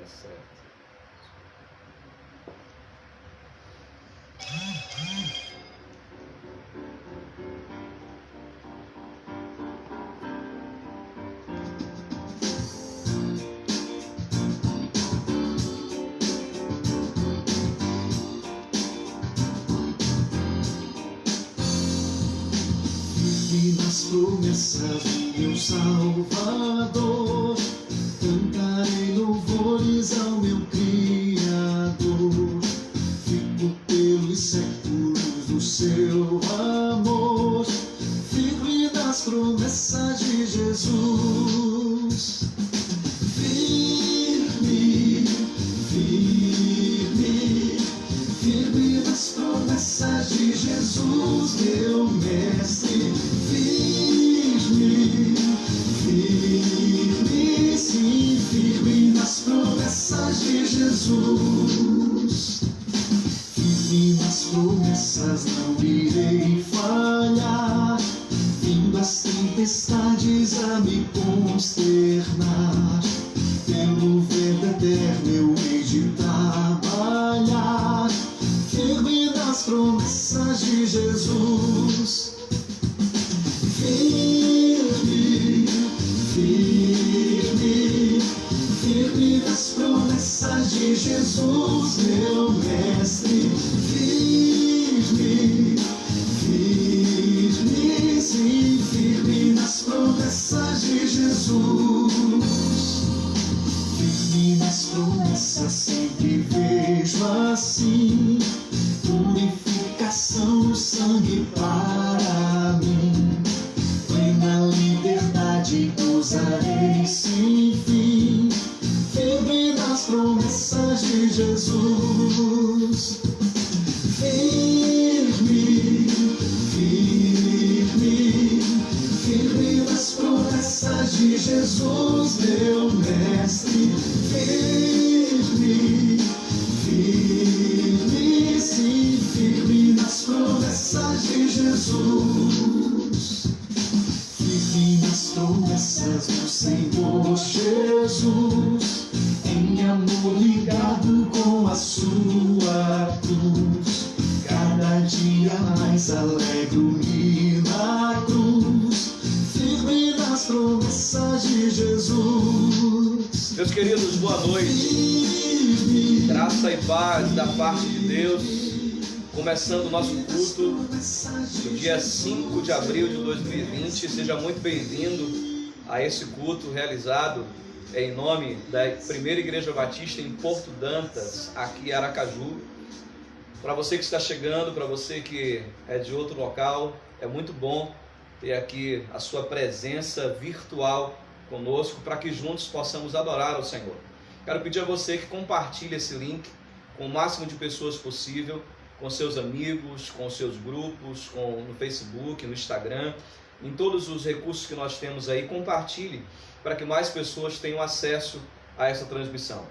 certo. E nas promessas do meu Salvador, cantarei louvores ao meu Criador. Fico pelos séculos do seu amor, firme nas promessas de Jesus. Firme, firme, firme nas promessas de Jesus, meu mestre. Firme, firme, sim, firme nas promessas de Jesus. Firme nas promessas, não irei falhar, vindo as tempestades a me consternar. Pelo vento eterno eu hei de trabalhar, firme nas promessas de Jesus. Firme, firme, firme nas promessas de Jesus, meu mestre. Firme, firme, sim, firme nas promessas de Jesus. Firme nas promessas, sempre vejo assim purificação no sangue para mim. Plena liberdade gozarei sem fim, firme nas promessas de Jesus. Firme, firme, firme nas promessas de Jesus, meu mestre. Firme, firme, sim, firme nas promessas de Jesus. Firme nas promessas do Senhor Jesus, em amor ligado com a sua cruz. Cada dia mais alegro-me na cruz, firme nas promessas de Jesus. Meus queridos, boa noite. Graça e paz da parte de Deus. Começando o nosso culto no dia 5 de abril de 2020. Seja muito bem-vindo a esse culto realizado em nome da Primeira Igreja Batista em Porto Dantas, aqui em Aracaju. Para você que está chegando, para você que é de outro local, é muito bom ter aqui a sua presença virtual conosco, para que juntos possamos adorar ao Senhor. Quero pedir a você que compartilhe esse link com o máximo de pessoas possível, com seus amigos, com seus grupos, no Facebook, no Instagram, em todos os recursos que nós temos aí. Compartilhe para que mais pessoas tenham acesso a essa transmissão.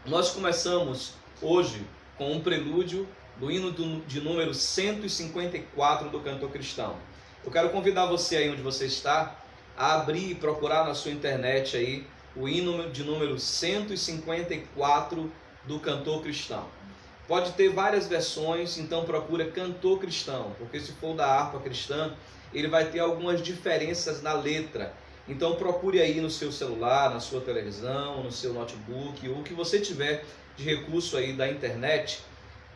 Nós começamos hoje com um prelúdio do hino de número 154 do Cantor Cristão. Eu quero convidar você aí onde você está a abrir e procurar na sua internet aí o hino de número 154 do Cantor Cristão. Pode ter várias versões, então procura Cantor Cristão, porque se for da harpa cristã, ele vai ter algumas diferenças na letra. Então procure aí no seu celular, na sua televisão, no seu notebook, ou o que você tiver de recurso aí da internet,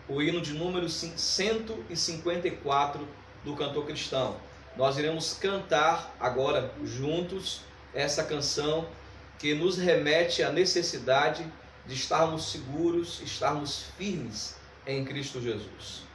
o hino de número 154 do Cantor Cristão. Nós iremos cantar agora juntos essa canção que nos remete à necessidade de estarmos seguros, estarmos firmes em Cristo Jesus.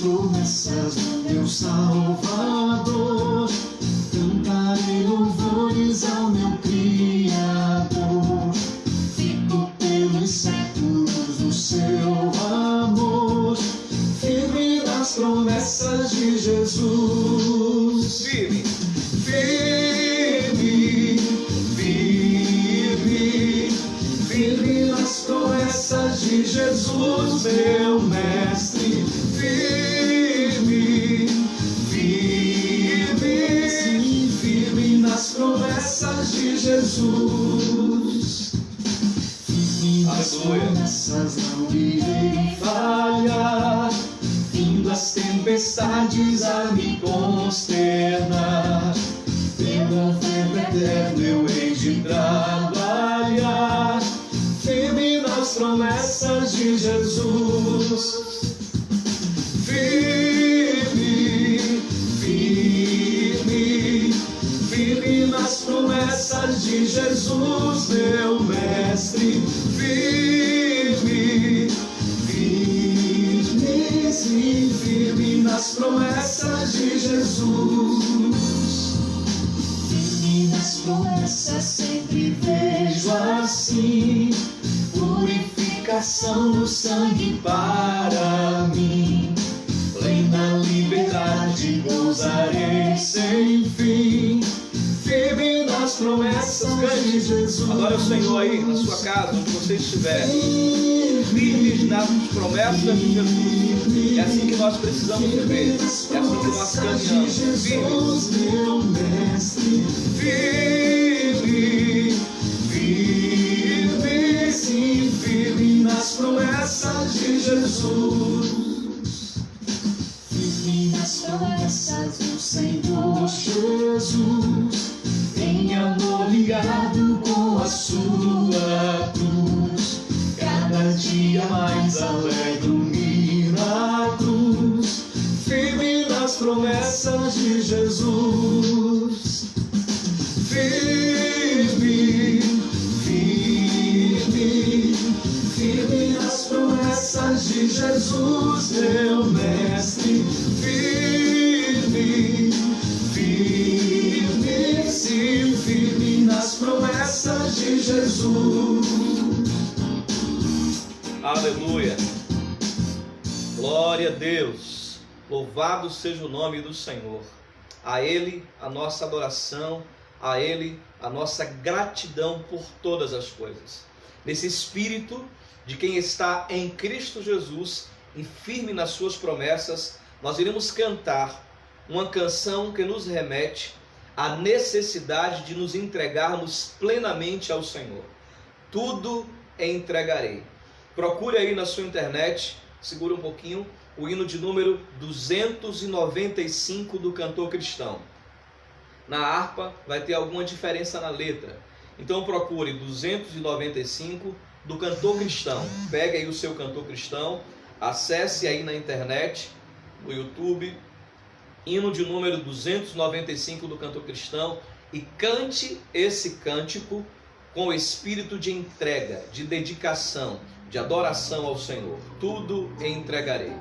Promessas do meu Salvador, cantarei louvores ao meu Criador. Fico pelos séculos do seu amor, firme nas promessas promessas de Jesus. Firme, Firme, firme, firme nas promessas de Jesus, meu mestre. Firme, firme, sim, firme nas promessas de Jesus. Firme nas promessas, não irei falhar. Vindo as tempestades a me consternar, pelo verbo eterno eu hei de trabalhar. Firme nas promessas de Jesus. Firme, firme, firme nas promessas de Jesus, meu mestre. Firme, firme, sim, firme nas promessas de Jesus. Firme nas promessas sempre vejo assim, purificação no sangue para mim. Plena liberdade gozarei sem fim. Firme nas promessas de Jesus. adore o Senhor aí na sua casa, onde você estiver. Firmes nas promessas de Jesus. É assim que nós precisamos viver. É assim que nós caminhamos. Firmes. Meu mestre. Firme, Firme, sim, firme nas promessas de Jesus. Firme nas promessas do Senhor Jesus. Em amor ligado com a sua cruz. Cada dia mais alegro na cruz. Firme nas promessas de Jesus. Firme, firme, firme nas promessas de Jesus, meu mestre. Firme, firme, sim, firme nas promessas de Jesus. aleluia. Glória a Deus. Louvado seja o nome do Senhor. A Ele a nossa adoração, a Ele a nossa gratidão por todas as coisas. Nesse espírito de quem está em Cristo Jesus e firme nas suas promessas, nós iremos cantar uma canção que nos remete à necessidade de nos entregarmos plenamente ao Senhor. Tudo entregarei. Procure aí na sua internet, segura um pouquinho, o hino de número 295 do Cantor Cristão. Na harpa vai ter alguma diferença na letra. Então procure 295 do Cantor Cristão. Pegue aí o seu Cantor Cristão, acesse aí na internet, no YouTube, hino de número 295 do Cantor Cristão e cante esse cântico com o espírito de entrega, de dedicação, de adoração ao Senhor. Tudo entregarei.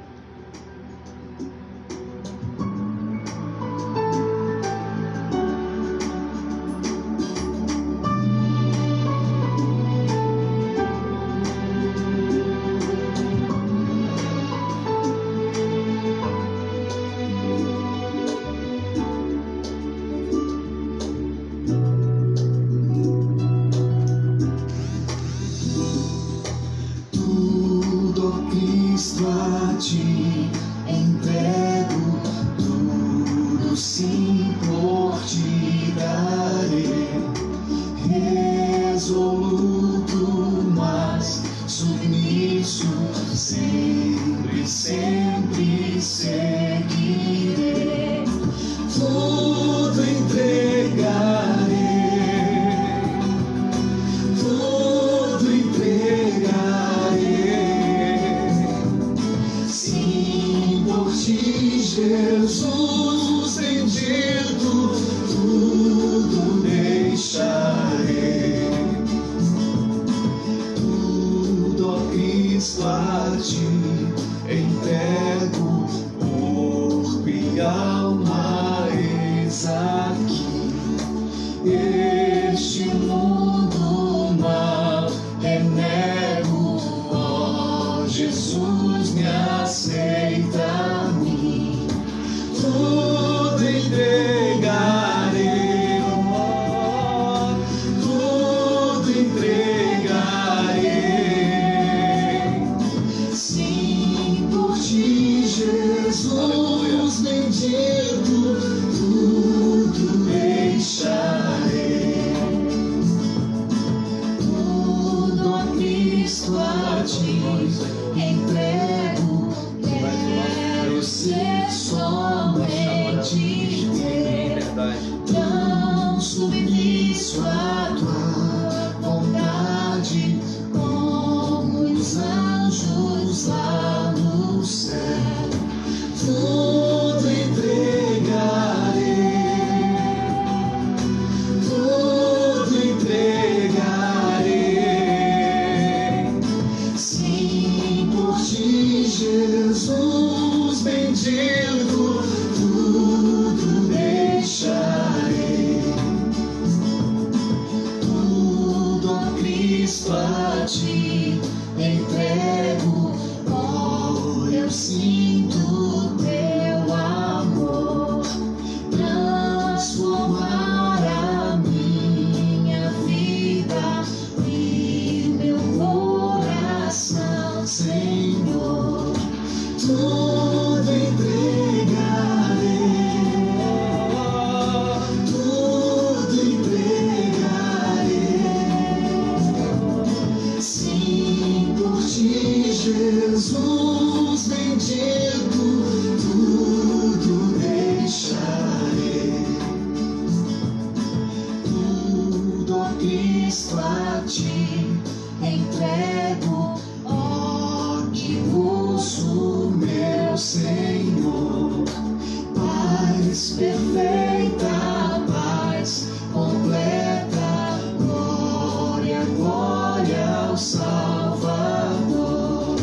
A ti entrego, tudo sim por ti darei, resoluto, mas submisso, sempre, sempre seguirei, tudo entregarei, tudo entregarei. Jesus rendido, tudo deixarei, tudo, ó Cristo, a ti entrego, corpo e alma, eis aqui, este mundo mal renego, ó Jesus, me aceita a mim. tudo entregarei, tudo entregarei. Sim, por ti, Jesus bendito, tudo deixarei. Tudo a Cristo, a ti entrego. Quero ser somente teu, tão submisso à tua vontade, como os anjos lá no céu. Tudo entregarei, tudo entregarei. Sim, por ti, Jesus bendito, tudo deixarei. Tudo a Cristo, a ti entrego. Oh, eu sinto teu amor transformar a minha vida e meu coração, Senhor. Tudo entregarei, tudo entregarei. Sim, por ti, Jesus bendito, tudo deixarei. Tudo a Cristo, a ti entrego. Ó, que busco, meu Senhor, paz perfeita, paz completa, glória, glória ao Salvador.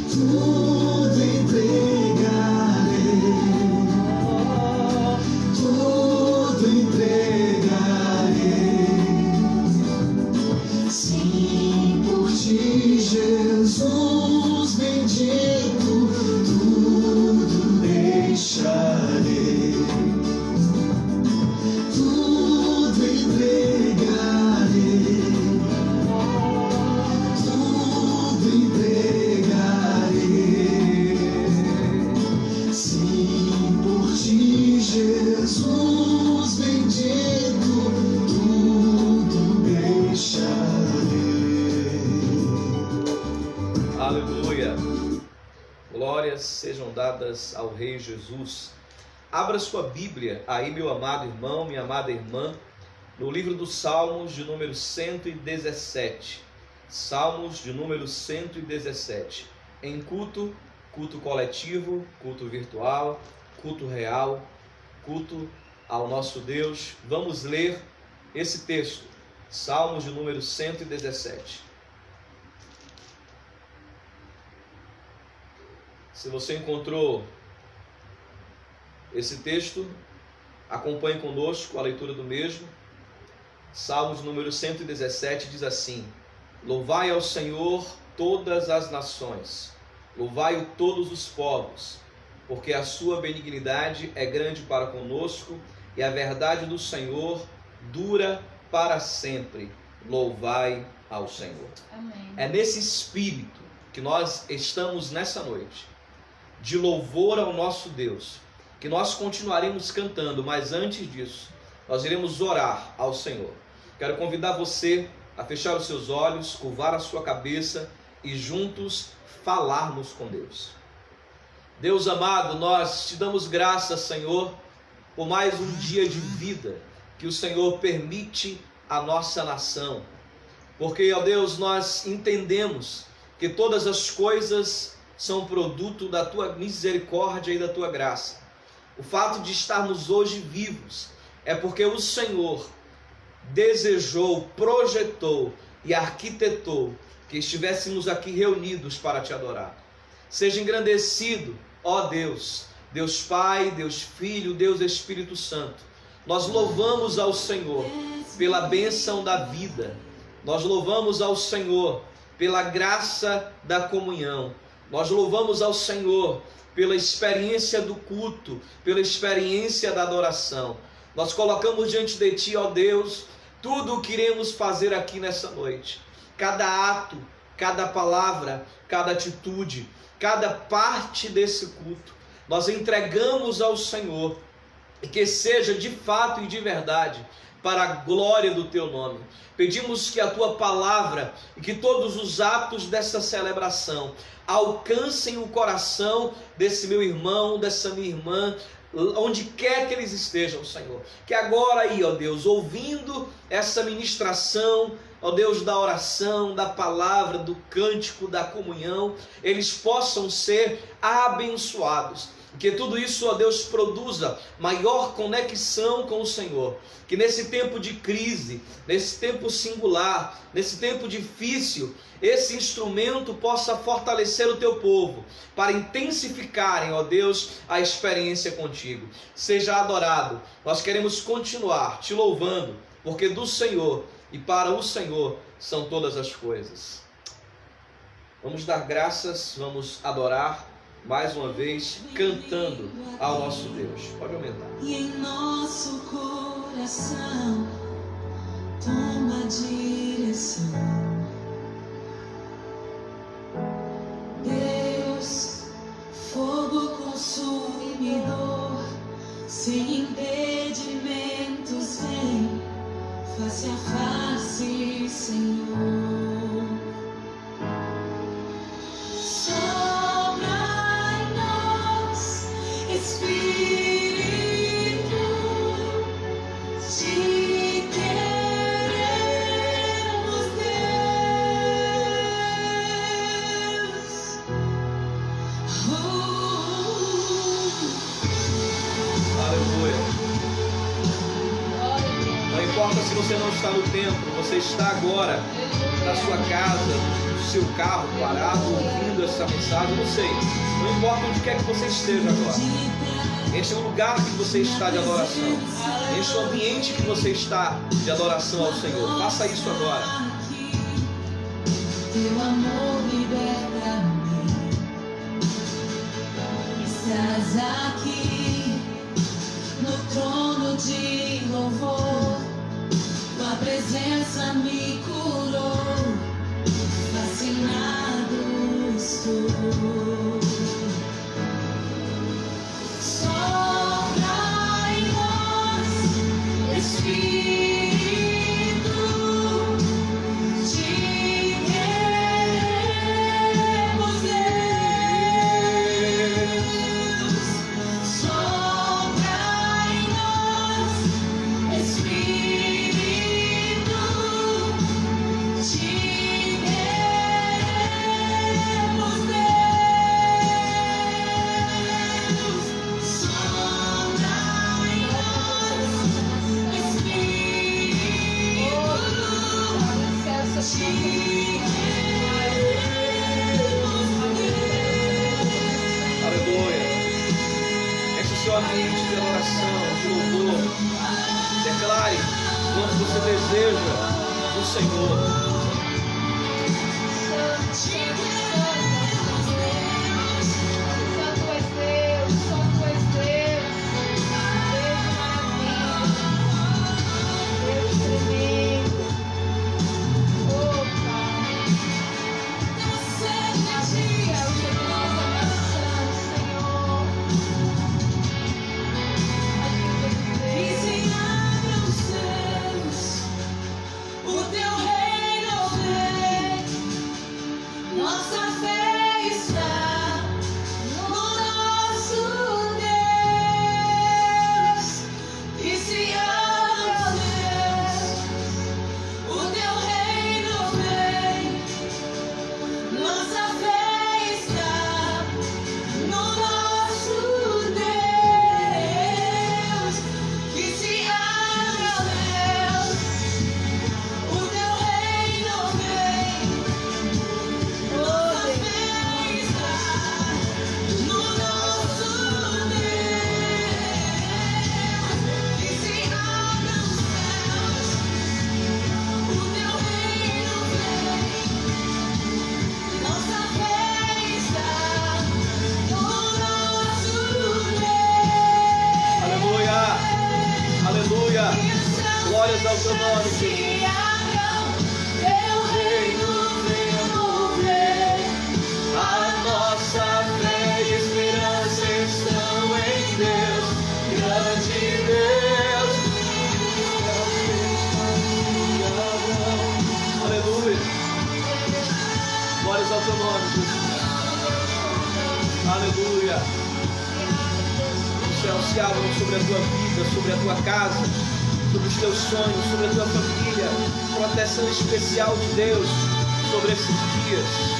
Tudo entregarei, tudo entregarei. Sim, por ti, Jesus bendito, tudo deixarei. Tudo entregarei, tudo entregarei. Sim, por ti, Jesus bendito, tudo deixarei. Aleluia! Glórias sejam dadas ao Rei Jesus. Abra sua Bíblia aí, meu amado irmão, minha amada irmã, no livro dos Salmos de número 117. Salmos de número 117. Em culto, culto coletivo, culto virtual, culto real, culto ao nosso Deus. Vamos ler esse texto. Salmos de número 117. Se você encontrou esse texto, acompanhe conosco a leitura do mesmo. Salmos número 117 diz assim: Louvai ao Senhor todas as nações, louvai-o todos os povos, porque a sua benignidade é grande para conosco e a verdade do Senhor dura para sempre. Louvai ao Senhor. Amém. É nesse espírito que nós estamos nessa noite, de louvor ao nosso Deus, que nós continuaremos cantando, mas antes disso, nós iremos orar ao Senhor. Quero convidar você a fechar os seus olhos, curvar a sua cabeça e juntos falarmos com Deus. Deus amado, nós te damos graças, Senhor, por mais um dia de vida que o Senhor permite à nossa nação. Porque, ó Deus, nós entendemos que todas as coisas são produto da tua misericórdia e da tua graça. O fato de estarmos hoje vivos é porque o Senhor desejou, projetou e arquitetou que estivéssemos aqui reunidos para te adorar. Seja engrandecido, ó Deus, Deus Pai, Deus Filho, Deus Espírito Santo. Nós louvamos ao Senhor pela bênção da vida. Nós louvamos ao Senhor pela graça da comunhão. Nós louvamos ao Senhor pela experiência do culto, pela experiência da adoração. Nós colocamos diante de Ti, ó Deus, tudo o que iremos fazer aqui nessa noite. Cada ato, cada palavra, cada atitude, cada parte desse culto, nós entregamos ao Senhor, e que seja de fato e de verdade, para a glória do Teu nome. Pedimos que a Tua palavra e que todos os atos dessa celebração alcancem o coração desse meu irmão, dessa minha irmã, onde quer que eles estejam, Senhor. Que agora aí, ó Deus, ouvindo essa ministração, ó Deus, da oração, da palavra, do cântico, da comunhão, eles possam ser abençoados. Que tudo isso, ó Deus, produza maior conexão com o Senhor. Que nesse tempo de crise, nesse tempo singular, nesse tempo difícil, esse instrumento possa fortalecer o Teu povo, para intensificarem, ó Deus, a experiência contigo. Seja adorado. Nós queremos continuar Te louvando, porque do Senhor e para o Senhor são todas as coisas. Vamos dar graças, vamos adorar mais uma vez, cantando ao nosso Deus. Pode aumentar. E em nosso coração toma direção, Deus, fogo consumidor, sem impedimentos, vem face a face, Senhor. Espírito, te queremos, Deus. Aleluia. Não importa se você não está no templo, você está agora na sua casa, no seu carro parado, ouvindo essa mensagem, não sei. Não importa onde quer que você esteja agora. Este é o lugar que você está de adoração. Este é o ambiente que você está de adoração ao Senhor. Faça isso agora. Teu amor liberta-me. Estás aqui no trono de louvor. Tua presença me curou. Fascinado estou. Espírito, te queremos, Deus. Sopra em nós, Espírito, te queremos, Deus. Sopra em nós, Aleluia. Este é o seu ambiente de oração, de louvor. Declare quanto você deseja do Senhor. o teu reino vem, nós ao teu nome, Jesus. Teu reino venha mover. A nossa fé e esperança estão em Deus, grande Deus. Aleluia. Glórias ao teu nome, Jesus. Aleluia. Os céus se abram sobre a tua vida, sobre a tua casa, sobre os teus sonhos, sobre a tua família. Proteção especial de Deus sobre esses dias.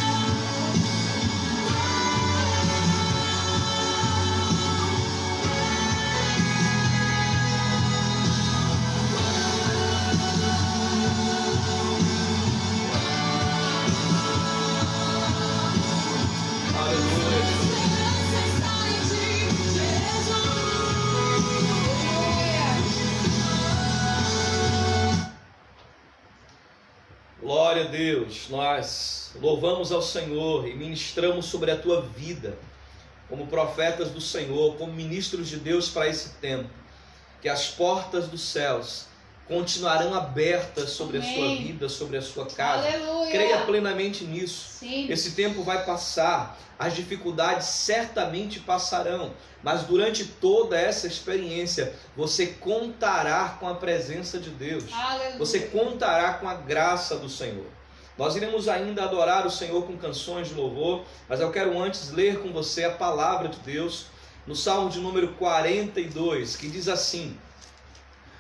Glória a Deus, nós louvamos ao Senhor e ministramos sobre a tua vida, como profetas do Senhor, como ministros de Deus para esse tempo, que as portas dos céus continuarão abertas sobre Amém. a sua vida, sobre a sua casa. Aleluia. Creia plenamente nisso. Sim. Esse tempo vai passar, as dificuldades certamente passarão, mas durante toda essa experiência, você contará com a presença de Deus. Aleluia. Você contará com a graça do Senhor. Nós iremos ainda adorar o Senhor com canções de louvor, mas eu quero antes ler com você a palavra de Deus, no Salmo de número 42, que diz assim: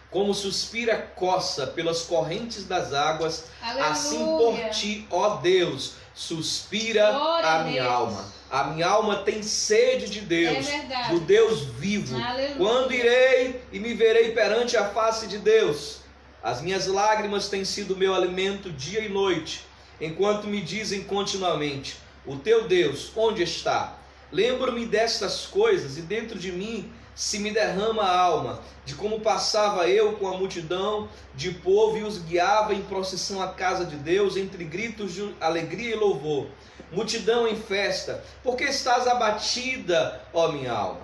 como suspira a coça pelas correntes das águas, Aleluia. assim por ti, ó Deus, suspira Glória a a minha Deus. alma. A minha alma tem sede de Deus, É verdade. do Deus vivo. Aleluia. Quando irei e me verei perante a face de Deus? As minhas lágrimas têm sido meu alimento dia e noite, enquanto me dizem continuamente: o teu Deus, onde está? Lembro-me destas coisas e dentro de mim se me derrama a alma, de como passava eu com a multidão de povo e os guiava em procissão à casa de Deus, entre gritos de alegria e louvor. Multidão em festa, porque estás abatida, ó minha alma?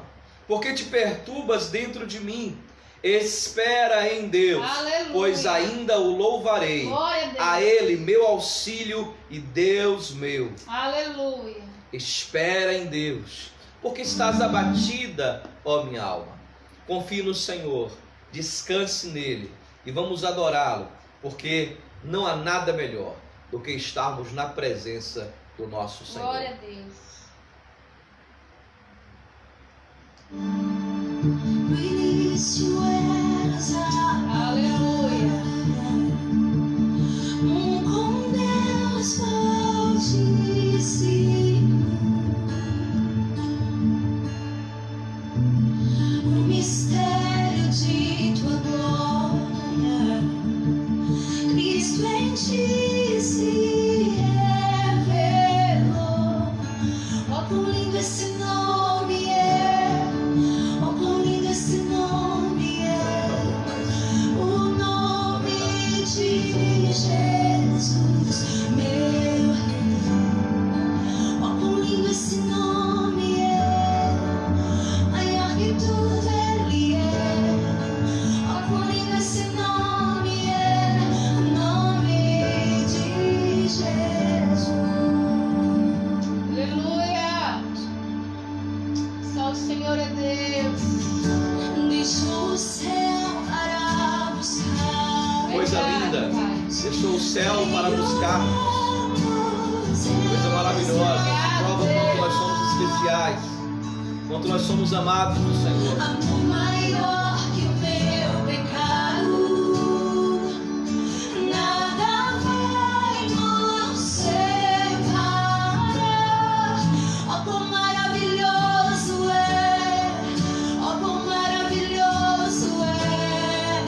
Porque te perturbas dentro de mim? Espera em Deus, Aleluia. pois ainda o louvarei. Glória a Deus. A Ele meu auxílio e Deus meu. Aleluia. Espera em Deus, porque estás abatida, ó minha alma. Confie no Senhor, descanse nele e vamos adorá-lo, porque não há nada melhor do que estarmos na presença do nosso Senhor. Glória a Deus. Aleluia. Com Deus fortíssimo, o mistério de tua glória, Cristo em ti se revelou. Oh, quão lindo esse nome é! Oh, quão lindo esse nome é! O nome de Jesus, meu Rei. Oh, quão lindo esse nome é! Maior que tudo Ele é. Oh, quão lindo esse nome é! O nome de Jesus. Aleluia. Só o Senhor é Deus. Deixou o céu para buscar. Coisa linda, deixou o céu para buscar. Coisa maravilhosa, prova quanto nós somos especiais, quanto nós somos amados do Senhor. Amor maior que o meu pecado, nada vai nos separar. Oh, quão maravilhoso é! Oh, quão maravilhoso é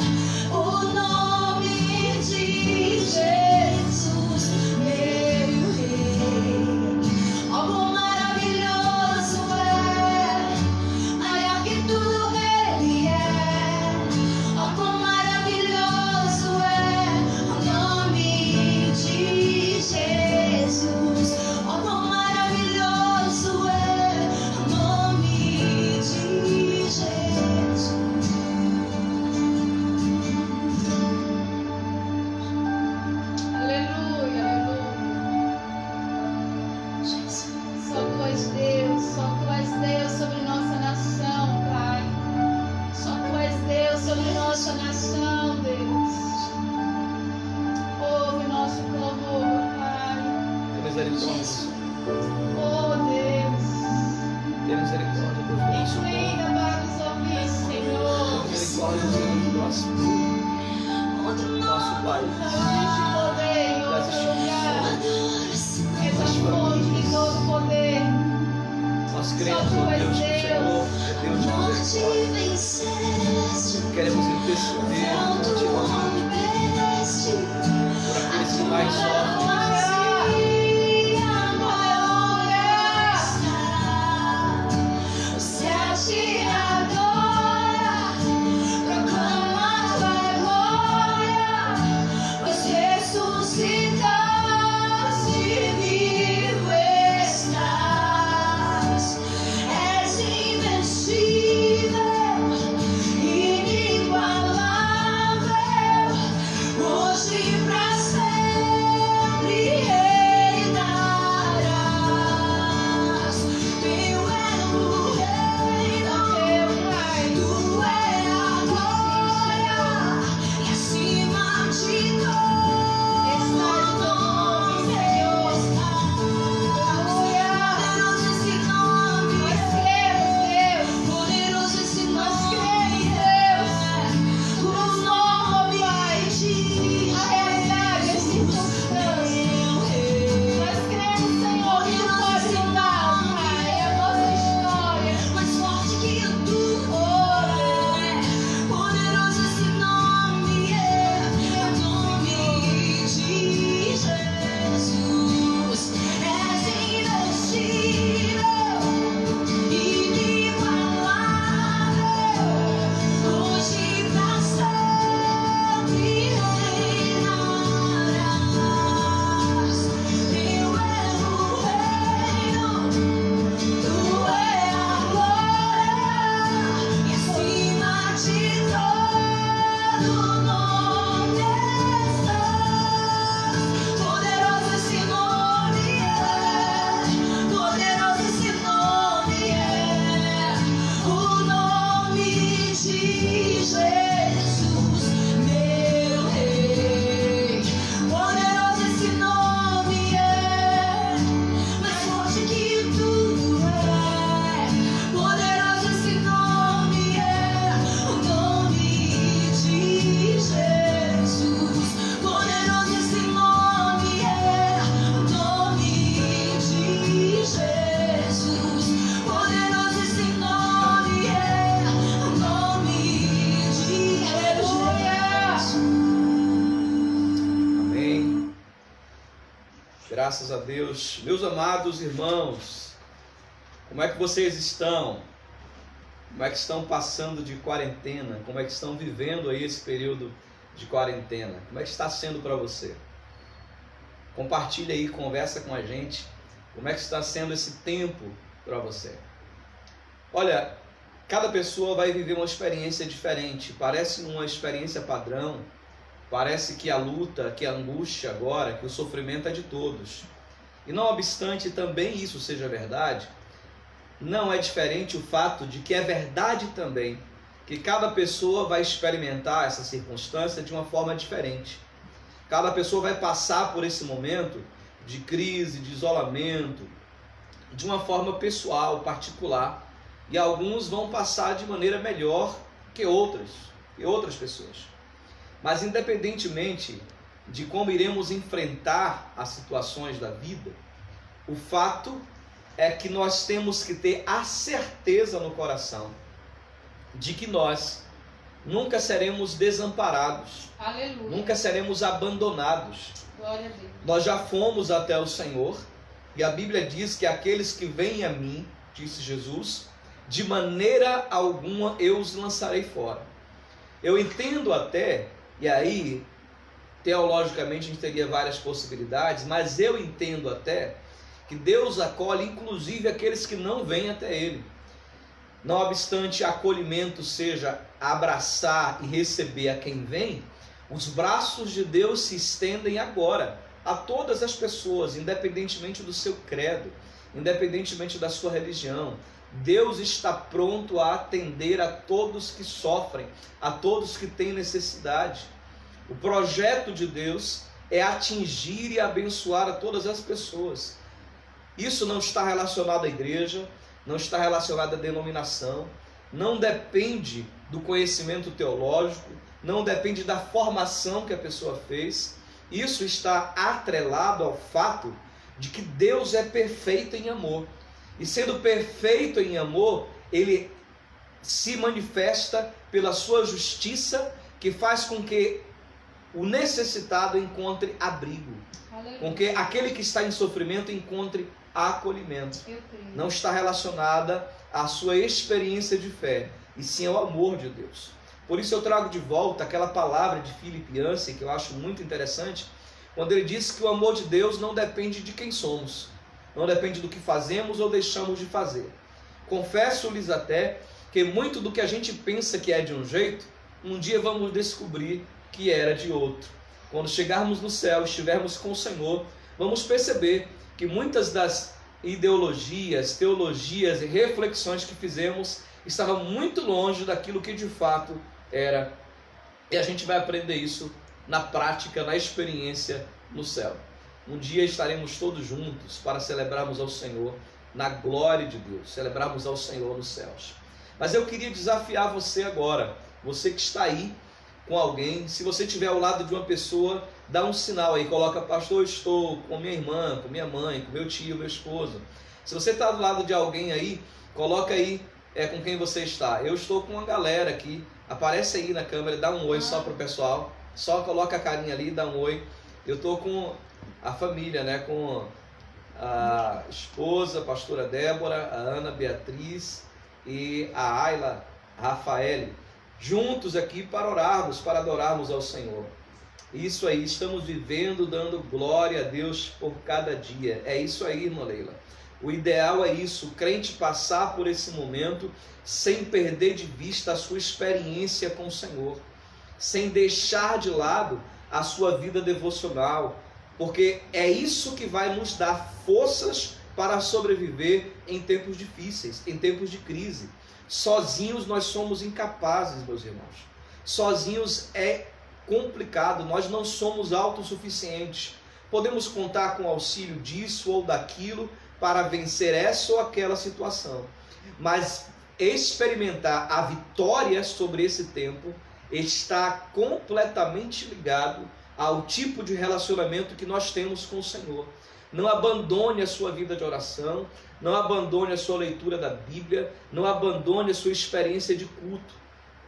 o nome de Jesus, meu Rei. Oh, quão maravilhoso é! Maior que tudo, Rei. nossa nação, Deus. Ouve nosso clamor, Pai. Tem misericórdia, Senhor. Oh, Deus. Tem misericórdia, Deus. Inclina para nos ouvir, Senhor. Tem misericórdia, Senhor, do nosso país. Não existe poder em outro lugar. Essa fonte de todo poder. Nós cremos, ó Deus, que o Senhor é Deus de misericórdia. Queremos interceder continuamente por aqueles que mais sofrem. Graças a Deus. Meus amados irmãos, como é que vocês estão? Como é que estão passando de quarentena? Como é que estão vivendo aí esse período de quarentena? Como é que está sendo para você? Compartilha aí, conversa com a gente. Como é que está sendo esse tempo para você? Olha, cada pessoa vai viver uma experiência diferente. Parece uma experiência padrão. Parece que a luta, que a angústia agora, que o sofrimento é de todos. E não obstante também isso seja verdade, não é diferente o fato de que é verdade também que cada pessoa vai experimentar essa circunstância de uma forma diferente. Cada pessoa vai passar por esse momento de crise, de isolamento, de uma forma pessoal, particular. E alguns vão passar de maneira melhor que outras pessoas. Mas independentemente de como iremos enfrentar as situações da vida, o fato é que nós temos que ter a certeza no coração de que nós nunca seremos desamparados. Aleluia. Nunca seremos abandonados. Glória a Deus. Nós já fomos até o Senhor e a Bíblia diz que aqueles que vêm a mim, disse Jesus, de maneira alguma eu os lançarei fora. Eu entendo até, e aí teologicamente a gente teria várias possibilidades, mas eu entendo até que Deus acolhe inclusive aqueles que não vêm até Ele. Não obstante acolhimento seja abraçar e receber a quem vem, os braços de Deus se estendem agora a todas as pessoas, independentemente do seu credo, independentemente da sua religião, Deus está pronto a atender a todos que sofrem, a todos que têm necessidade. O projeto de Deus é atingir e abençoar a todas as pessoas. Isso não está relacionado à igreja, não está relacionado à denominação, não depende do conhecimento teológico, não depende da formação que a pessoa fez. Isso está atrelado ao fato de que Deus é perfeito em amor. E sendo perfeito em amor, Ele se manifesta pela sua justiça, que faz com que o necessitado encontre abrigo, com que aquele que está em sofrimento encontre acolhimento. Não está relacionada à sua experiência de fé, e sim ao amor de Deus. Por isso eu trago de volta aquela palavra de Philip Yancey, que eu acho muito interessante, quando ele diz que o amor de Deus não depende de quem somos, não depende do que fazemos ou deixamos de fazer. Confesso-lhes até que muito do que a gente pensa que é de um jeito, um dia vamos descobrir que era de outro. Quando chegarmos no céu, estivermos com o Senhor, vamos perceber que muitas das ideologias, teologias e reflexões que fizemos estavam muito longe daquilo que de fato era. E a gente vai aprender isso na prática, na experiência no céu. Um dia estaremos todos juntos para celebrarmos ao Senhor na glória de Deus, celebrarmos ao Senhor nos céus. Mas eu queria desafiar você agora, você que está aí com alguém, se você estiver ao lado de uma pessoa, dá um sinal aí, coloca: pastor, eu estou com minha irmã, com minha mãe, com meu tio, meu esposo. Se você está do lado de alguém aí, coloca aí com quem você está. Eu estou com uma galera aqui, aparece aí na câmera, dá um oi só para o pessoal, só coloca a carinha ali, dá um oi. Eu estou com a família, né, com a esposa, a pastora Débora, a Ana Beatriz e a Ayla Rafael, juntos aqui para orarmos, para adorarmos ao Senhor. Isso aí, estamos vivendo, dando glória a Deus por cada dia. É isso aí, irmã Leila. O ideal é isso, o crente passar por esse momento sem perder de vista a sua experiência com o Senhor, sem deixar de lado a sua vida devocional, porque é isso que vai nos dar forças para sobreviver em tempos difíceis, em tempos de crise. Sozinhos nós somos incapazes, meus irmãos. Sozinhos é complicado, nós não somos autossuficientes. Podemos contar com o auxílio disso ou daquilo para vencer essa ou aquela situação, mas experimentar a vitória sobre esse tempo está completamente ligado ao tipo de relacionamento que nós temos com o Senhor. Não abandone a sua vida de oração, não abandone a sua leitura da Bíblia, não abandone a sua experiência de culto,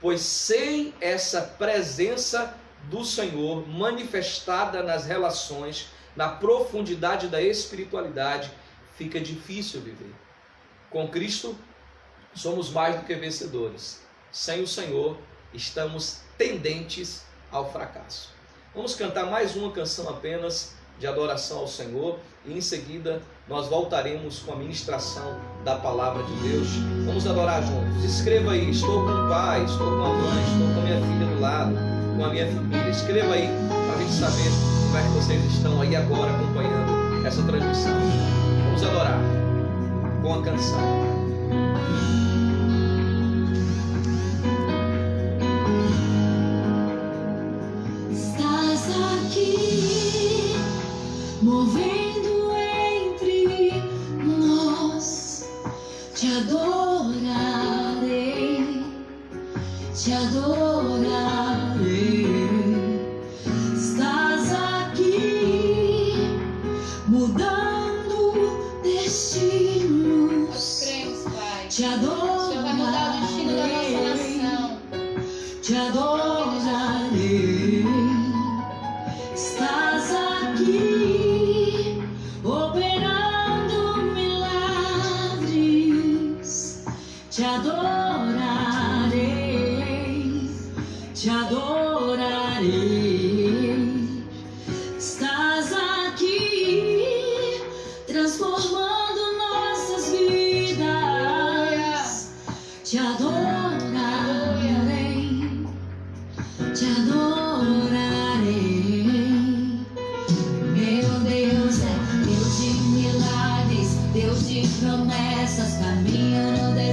pois sem essa presença do Senhor manifestada nas relações, na profundidade da espiritualidade, fica difícil viver. Com Cristo somos mais do que vencedores. Sem o Senhor estamos tendentes ao fracasso. Vamos cantar mais uma canção apenas de adoração ao Senhor e em seguida nós voltaremos com a ministração da palavra de Deus. Vamos adorar juntos. Escreva aí: estou com o pai, estou com a mãe, estou com a minha filha do lado, com a minha família. Escreva aí para a gente saber como é que vocês estão aí agora acompanhando essa transmissão. Vamos adorar com a canção. Movendo entre nós, te adorarei, te adorarei. Estás aqui, mudando destinos. Nós cremos, Pai. Te adorarei. O Senhor vai mudar o destino da nossa nação. Te adorarei. Estás aqui, operando milagres. Te adorarei, te adorarei. Estás aqui, transformando nossas vidas. Te adorarei, te adorarei. Meu Deus é Deus de milagres, Deus de promessas, caminho no deserto.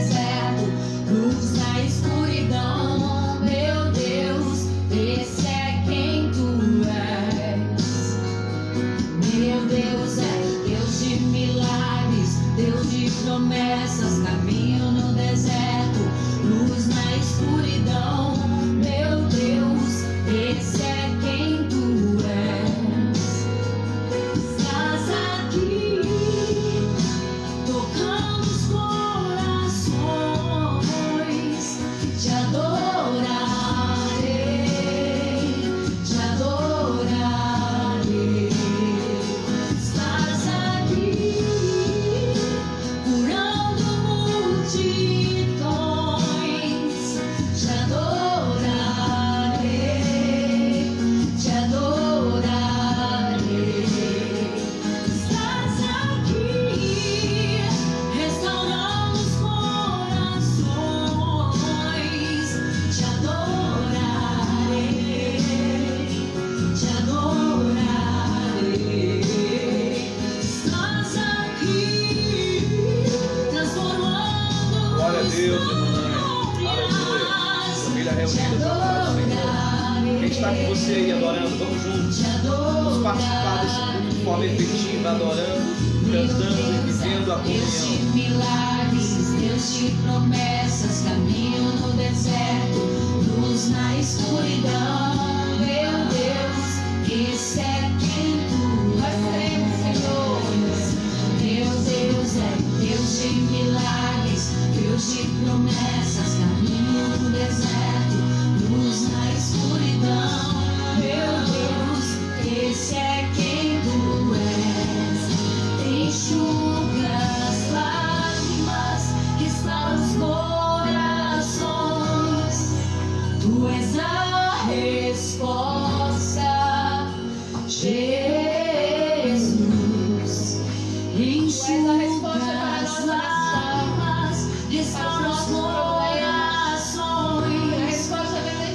reunidas agora, Senhor. Quem está com você aí adorando, vamos juntos. Vamos participar desse culto de forma efetiva, adorando, cantando e vivendo a comunhão. Deus de milagres, Deus de promessas, caminho no deserto, luz na escuridão. Meu Deus, esse é quem tu és, Senhor. Meu Deus é Deus de milagres, Deus de promessas, caminho no deserto, luz na escuridão. Meu Deus, esse é quem tu és. Enxuga as lágrimas que estão nos corações. Tu és a resposta, Jesus. Enxuga as lágrimas que estão nos corações.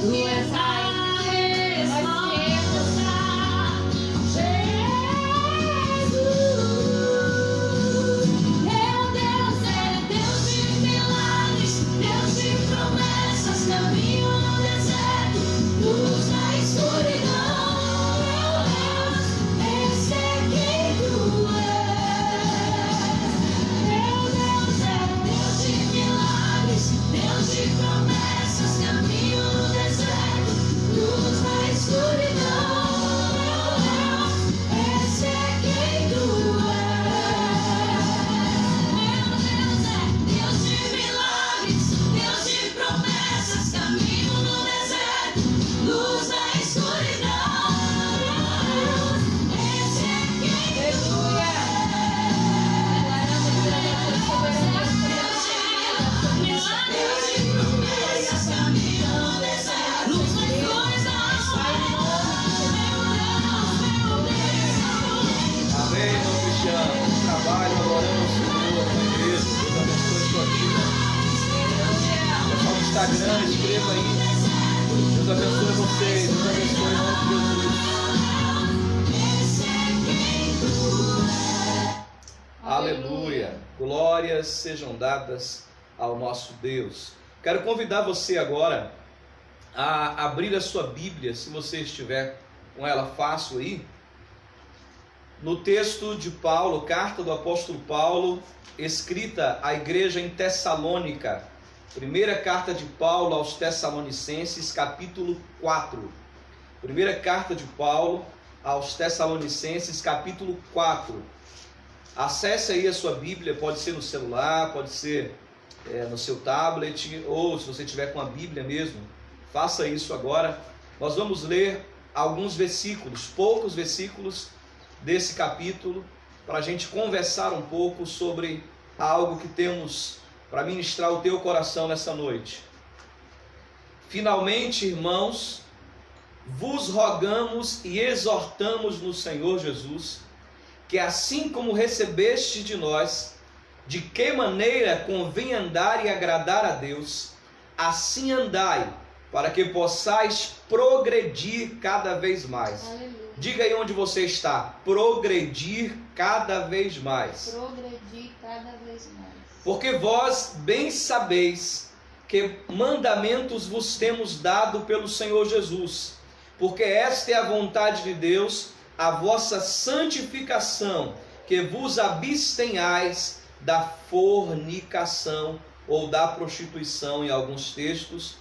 Tu és a resposta, Jesus. Meu Deus é Deus de milagres, Deus de promessas, caminho no deserto, luz na escuridão. Meu Deus, esse é quem tu és. Meu Deus é Deus de milagres, Deus de promessas, caminho no deserto, luz na escuridão. Meu Deus, esse é quem tu és. Meu Deus é Deus de milagres, Deus de promessas, caminho no deserto, luz na escuridão. Esse é quem tu Deus de promessas, caminho no deserto, luz na escuridão. Amém, irmão Cristiano. Trabalho, adorando o Senhor, com a igreja. Deus abençoe a sua vida. Pessoal do Instagram, escreva aí. Deus abençoe vocês. Deus abençoe em nome de Jesus. Aleluia. Glórias sejam dadas ao nosso Deus. Quero convidar você agora a abrir a sua Bíblia, se você estiver com ela fácil aí, no texto de Paulo, carta do apóstolo Paulo, escrita à igreja em Tessalônica. Primeira carta de Paulo aos Tessalonicenses, capítulo 4. Primeira carta de Paulo aos Tessalonicenses, capítulo 4. Acesse aí a sua Bíblia, pode ser no celular, pode ser no seu tablet, ou se você tiver com a Bíblia mesmo, faça isso agora. Nós vamos ler alguns versículos, poucos versículos desse capítulo, para a gente conversar um pouco sobre algo que temos para ministrar o teu coração nessa noite. Finalmente, irmãos, vos rogamos e exortamos no Senhor Jesus, que assim como recebeste de nós, de que maneira convém andar e agradar a Deus, assim andai, para que possais progredir cada vez mais. Aleluia. Diga aí onde você está. Progredir cada vez mais. Progredir cada vez mais. Porque vós bem sabeis que mandamentos vos temos dado pelo Senhor Jesus. Porque esta é a vontade de Deus, a vossa santificação, que vos abstenhais da fornicação ou da prostituição, em alguns textos.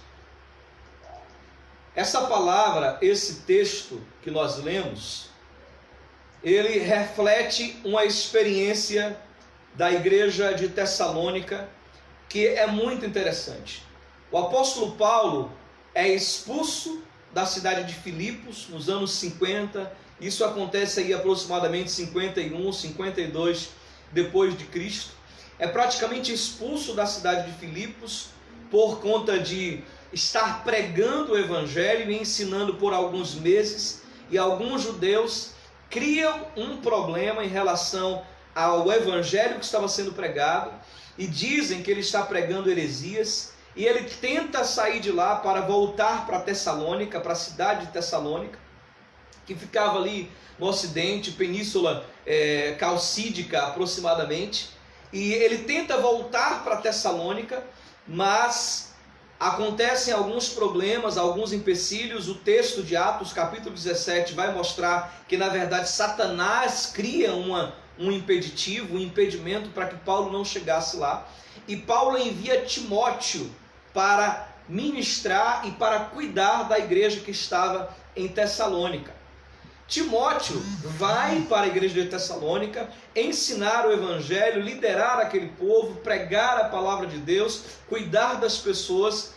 Essa palavra, esse texto que nós lemos, ele reflete uma experiência da igreja de Tessalônica que é muito interessante. O apóstolo Paulo é expulso da cidade de Filipos nos anos 50, isso acontece aí aproximadamente 51, 52 depois de Cristo. É praticamente expulso da cidade de Filipos por conta de estar pregando o evangelho e ensinando por alguns meses, e alguns judeus criam um problema em relação ao evangelho que estava sendo pregado e dizem que ele está pregando heresias, e ele tenta sair de lá para voltar para Tessalônica, para a cidade de Tessalônica, que ficava ali no ocidente, península calcídica aproximadamente, e ele tenta voltar para Tessalônica, mas acontecem alguns problemas, alguns empecilhos. O texto de Atos capítulo 17 vai mostrar que na verdade Satanás cria um impeditivo, um impedimento para que Paulo não chegasse lá. E Paulo envia Timóteo para ministrar e para cuidar da igreja que estava em Tessalônica. Timóteo vai para a igreja de Tessalônica ensinar o evangelho, liderar aquele povo, pregar a palavra de Deus, cuidar das pessoas.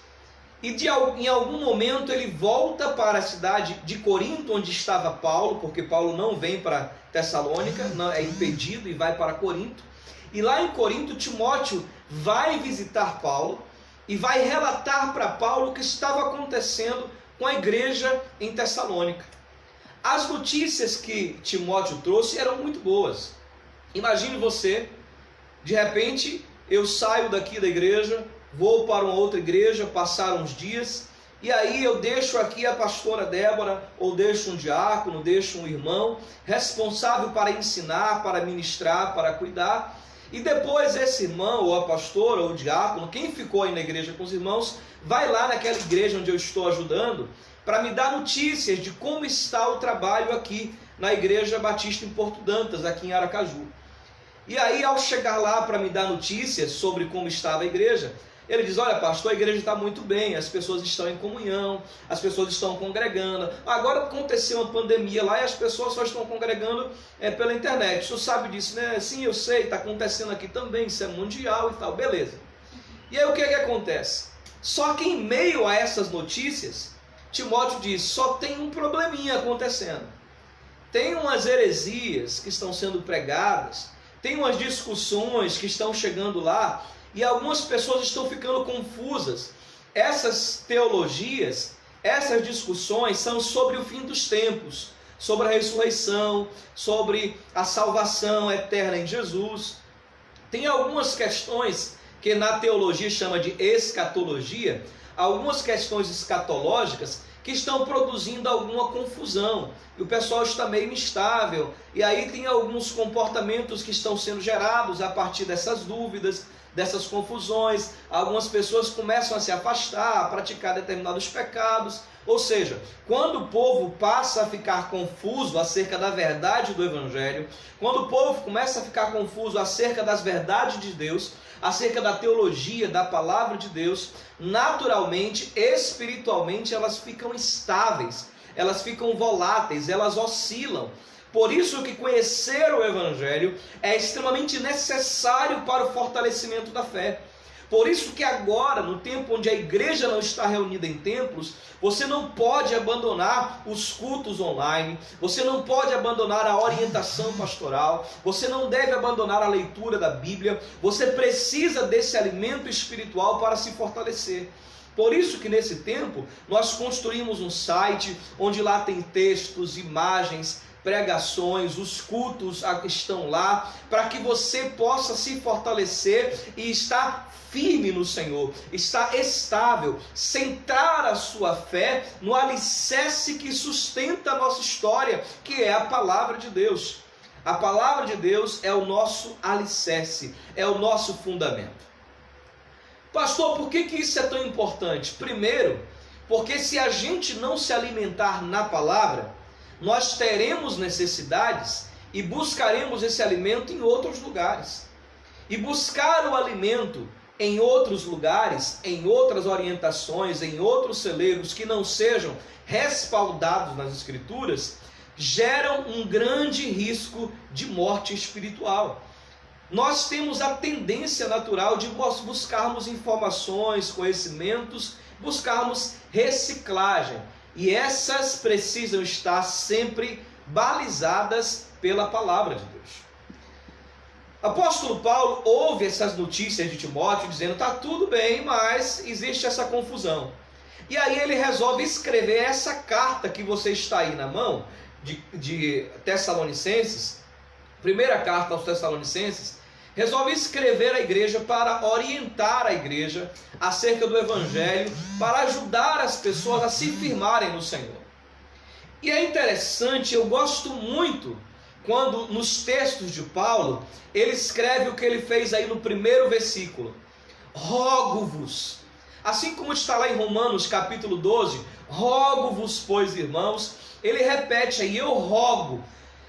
E em algum momento ele volta para a cidade de Corinto, onde estava Paulo, porque Paulo não vem para Tessalônica, não, é impedido e vai para Corinto. E lá em Corinto, Timóteo vai visitar Paulo e vai relatar para Paulo o que estava acontecendo com a igreja em Tessalônica. As notícias que Timóteo trouxe eram muito boas. Imagine você, de repente eu saio daqui da igreja, vou para uma outra igreja, passar uns dias, e aí eu deixo aqui a pastora Débora, ou deixo um diácono, deixo um irmão, responsável para ensinar, para ministrar, para cuidar, e depois esse irmão, ou a pastora, ou o diácono, quem ficou aí na igreja com os irmãos, vai lá naquela igreja onde eu estou ajudando, para me dar notícias de como está o trabalho aqui na Igreja Batista em Porto Dantas, aqui em Aracaju. E aí, ao chegar lá para me dar notícias sobre como estava a igreja, ele diz: olha, pastor, a igreja está muito bem, as pessoas estão em comunhão, as pessoas estão congregando. Agora aconteceu uma pandemia lá e as pessoas só estão congregando pela internet. O senhor sabe disso, né? Sim, eu sei, está acontecendo aqui também, isso é mundial e tal, beleza. E aí o que acontece? Só que em meio a essas notícias, Timóteo diz: só tem um probleminha acontecendo. Tem umas heresias que estão sendo pregadas, tem umas discussões que estão chegando lá, e algumas pessoas estão ficando confusas. Essas teologias, essas discussões são sobre o fim dos tempos, sobre a ressurreição, sobre a salvação eterna em Jesus. Tem algumas questões que na teologia chama de escatologia, algumas questões escatológicas que estão produzindo alguma confusão, e o pessoal está meio instável, e aí tem alguns comportamentos que estão sendo gerados a partir dessas dúvidas, dessas confusões. Algumas pessoas começam a se afastar, a praticar determinados pecados. Ou seja, quando o povo passa a ficar confuso acerca da verdade do evangelho, quando o povo começa a ficar confuso acerca das verdades de Deus, acerca da teologia, da palavra de Deus, naturalmente, espiritualmente, elas ficam instáveis, elas ficam voláteis, elas oscilam. Por isso que conhecer o evangelho é extremamente necessário para o fortalecimento da fé. Por isso que agora, no tempo onde a igreja não está reunida em templos, você não pode abandonar os cultos online, você não pode abandonar a orientação pastoral, você não deve abandonar a leitura da Bíblia, você precisa desse alimento espiritual para se fortalecer. Por isso que nesse tempo nós construímos um site onde lá tem textos, imagens, pregações, os cultos estão lá, para que você possa se fortalecer e estar firme no Senhor, estar estável, centrar a sua fé no alicerce que sustenta a nossa história, que é a palavra de Deus. A palavra de Deus é o nosso alicerce, é o nosso fundamento. Pastor, por que isso é tão importante? Primeiro, porque se a gente não se alimentar na palavra, nós teremos necessidades e buscaremos esse alimento em outros lugares. E buscar o alimento em outros lugares, em outras orientações, em outros celeiros que não sejam respaldados nas Escrituras, geram um grande risco de morte espiritual. Nós temos a tendência natural de buscarmos informações, conhecimentos, buscarmos reciclagem. E essas precisam estar sempre balizadas pela palavra de Deus. Apóstolo Paulo ouve essas notícias de Timóteo dizendo: está tudo bem, mas existe essa confusão. E aí ele resolve escrever essa carta que você está aí na mão, de Tessalonicenses, primeira carta aos Tessalonicenses. Resolve escrever à igreja para orientar a igreja acerca do evangelho, para ajudar as pessoas a se firmarem no Senhor. E é interessante, eu gosto muito quando nos textos de Paulo, ele escreve o que ele fez aí no primeiro versículo: rogo-vos, Assim como está lá em Romanos capítulo 12, rogo-vos, pois, irmãos, ele repete aí, eu rogo.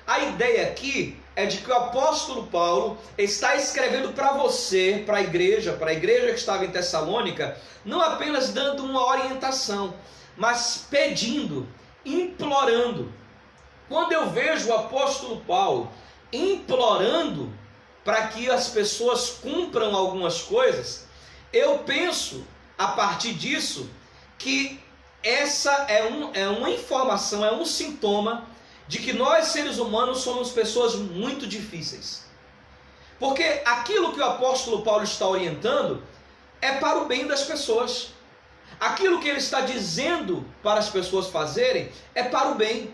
A ideia aqui é de que o apóstolo Paulo está escrevendo para você, para a igreja que estava em Tessalônica, não apenas dando uma orientação, mas pedindo, implorando. Quando eu vejo o apóstolo Paulo implorando para que as pessoas cumpram algumas coisas, eu penso, a partir disso, que essa é uma informação, é um sintoma de que nós, seres humanos, somos pessoas muito difíceis. Porque aquilo que o apóstolo Paulo está orientando é para o bem das pessoas. Aquilo que ele está dizendo para as pessoas fazerem é para o bem.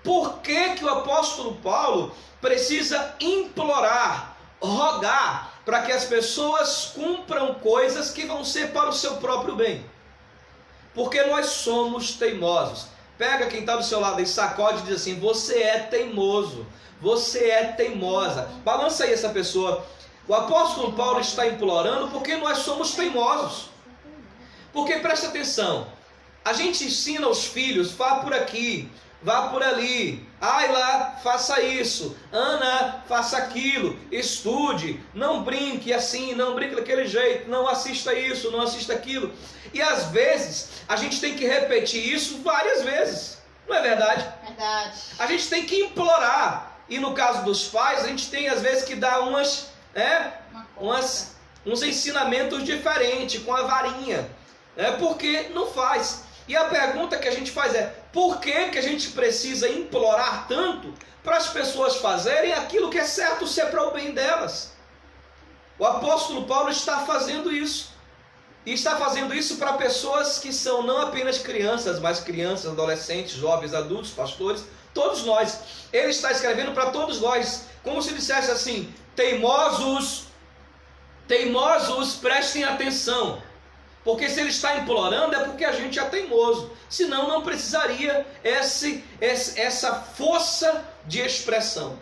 Por que que o apóstolo Paulo precisa implorar, rogar, para que as pessoas cumpram coisas que vão ser para o seu próprio bem? Porque nós somos teimosos. Pega quem está do seu lado e sacode e diz assim, você é teimoso, você é teimosa. Balança aí essa pessoa. O apóstolo Paulo está implorando porque nós somos teimosos. Porque presta atenção, a gente ensina os filhos, vá por aqui, vá por ali, ai lá, faça isso, Ana, faça aquilo, estude, não brinque assim, não brinque daquele jeito, não assista isso, não assista aquilo. E às vezes a gente tem que repetir isso várias vezes, não é verdade? Verdade. A gente tem que implorar, e no caso dos pais, a gente tem às vezes que dar uns ensinamentos diferentes, com a varinha, porque não faz. E a pergunta que a gente faz é, por que que a gente precisa implorar tanto para as pessoas fazerem aquilo que é certo ser para o bem delas? O apóstolo Paulo está fazendo isso. E está fazendo isso para pessoas que são não apenas crianças, mas crianças, adolescentes, jovens, adultos, pastores, todos nós. Ele está escrevendo para todos nós, como se dissesse assim, teimosos, prestem atenção. Porque se ele está implorando é porque a gente é teimoso. Senão não precisaria essa força de expressão.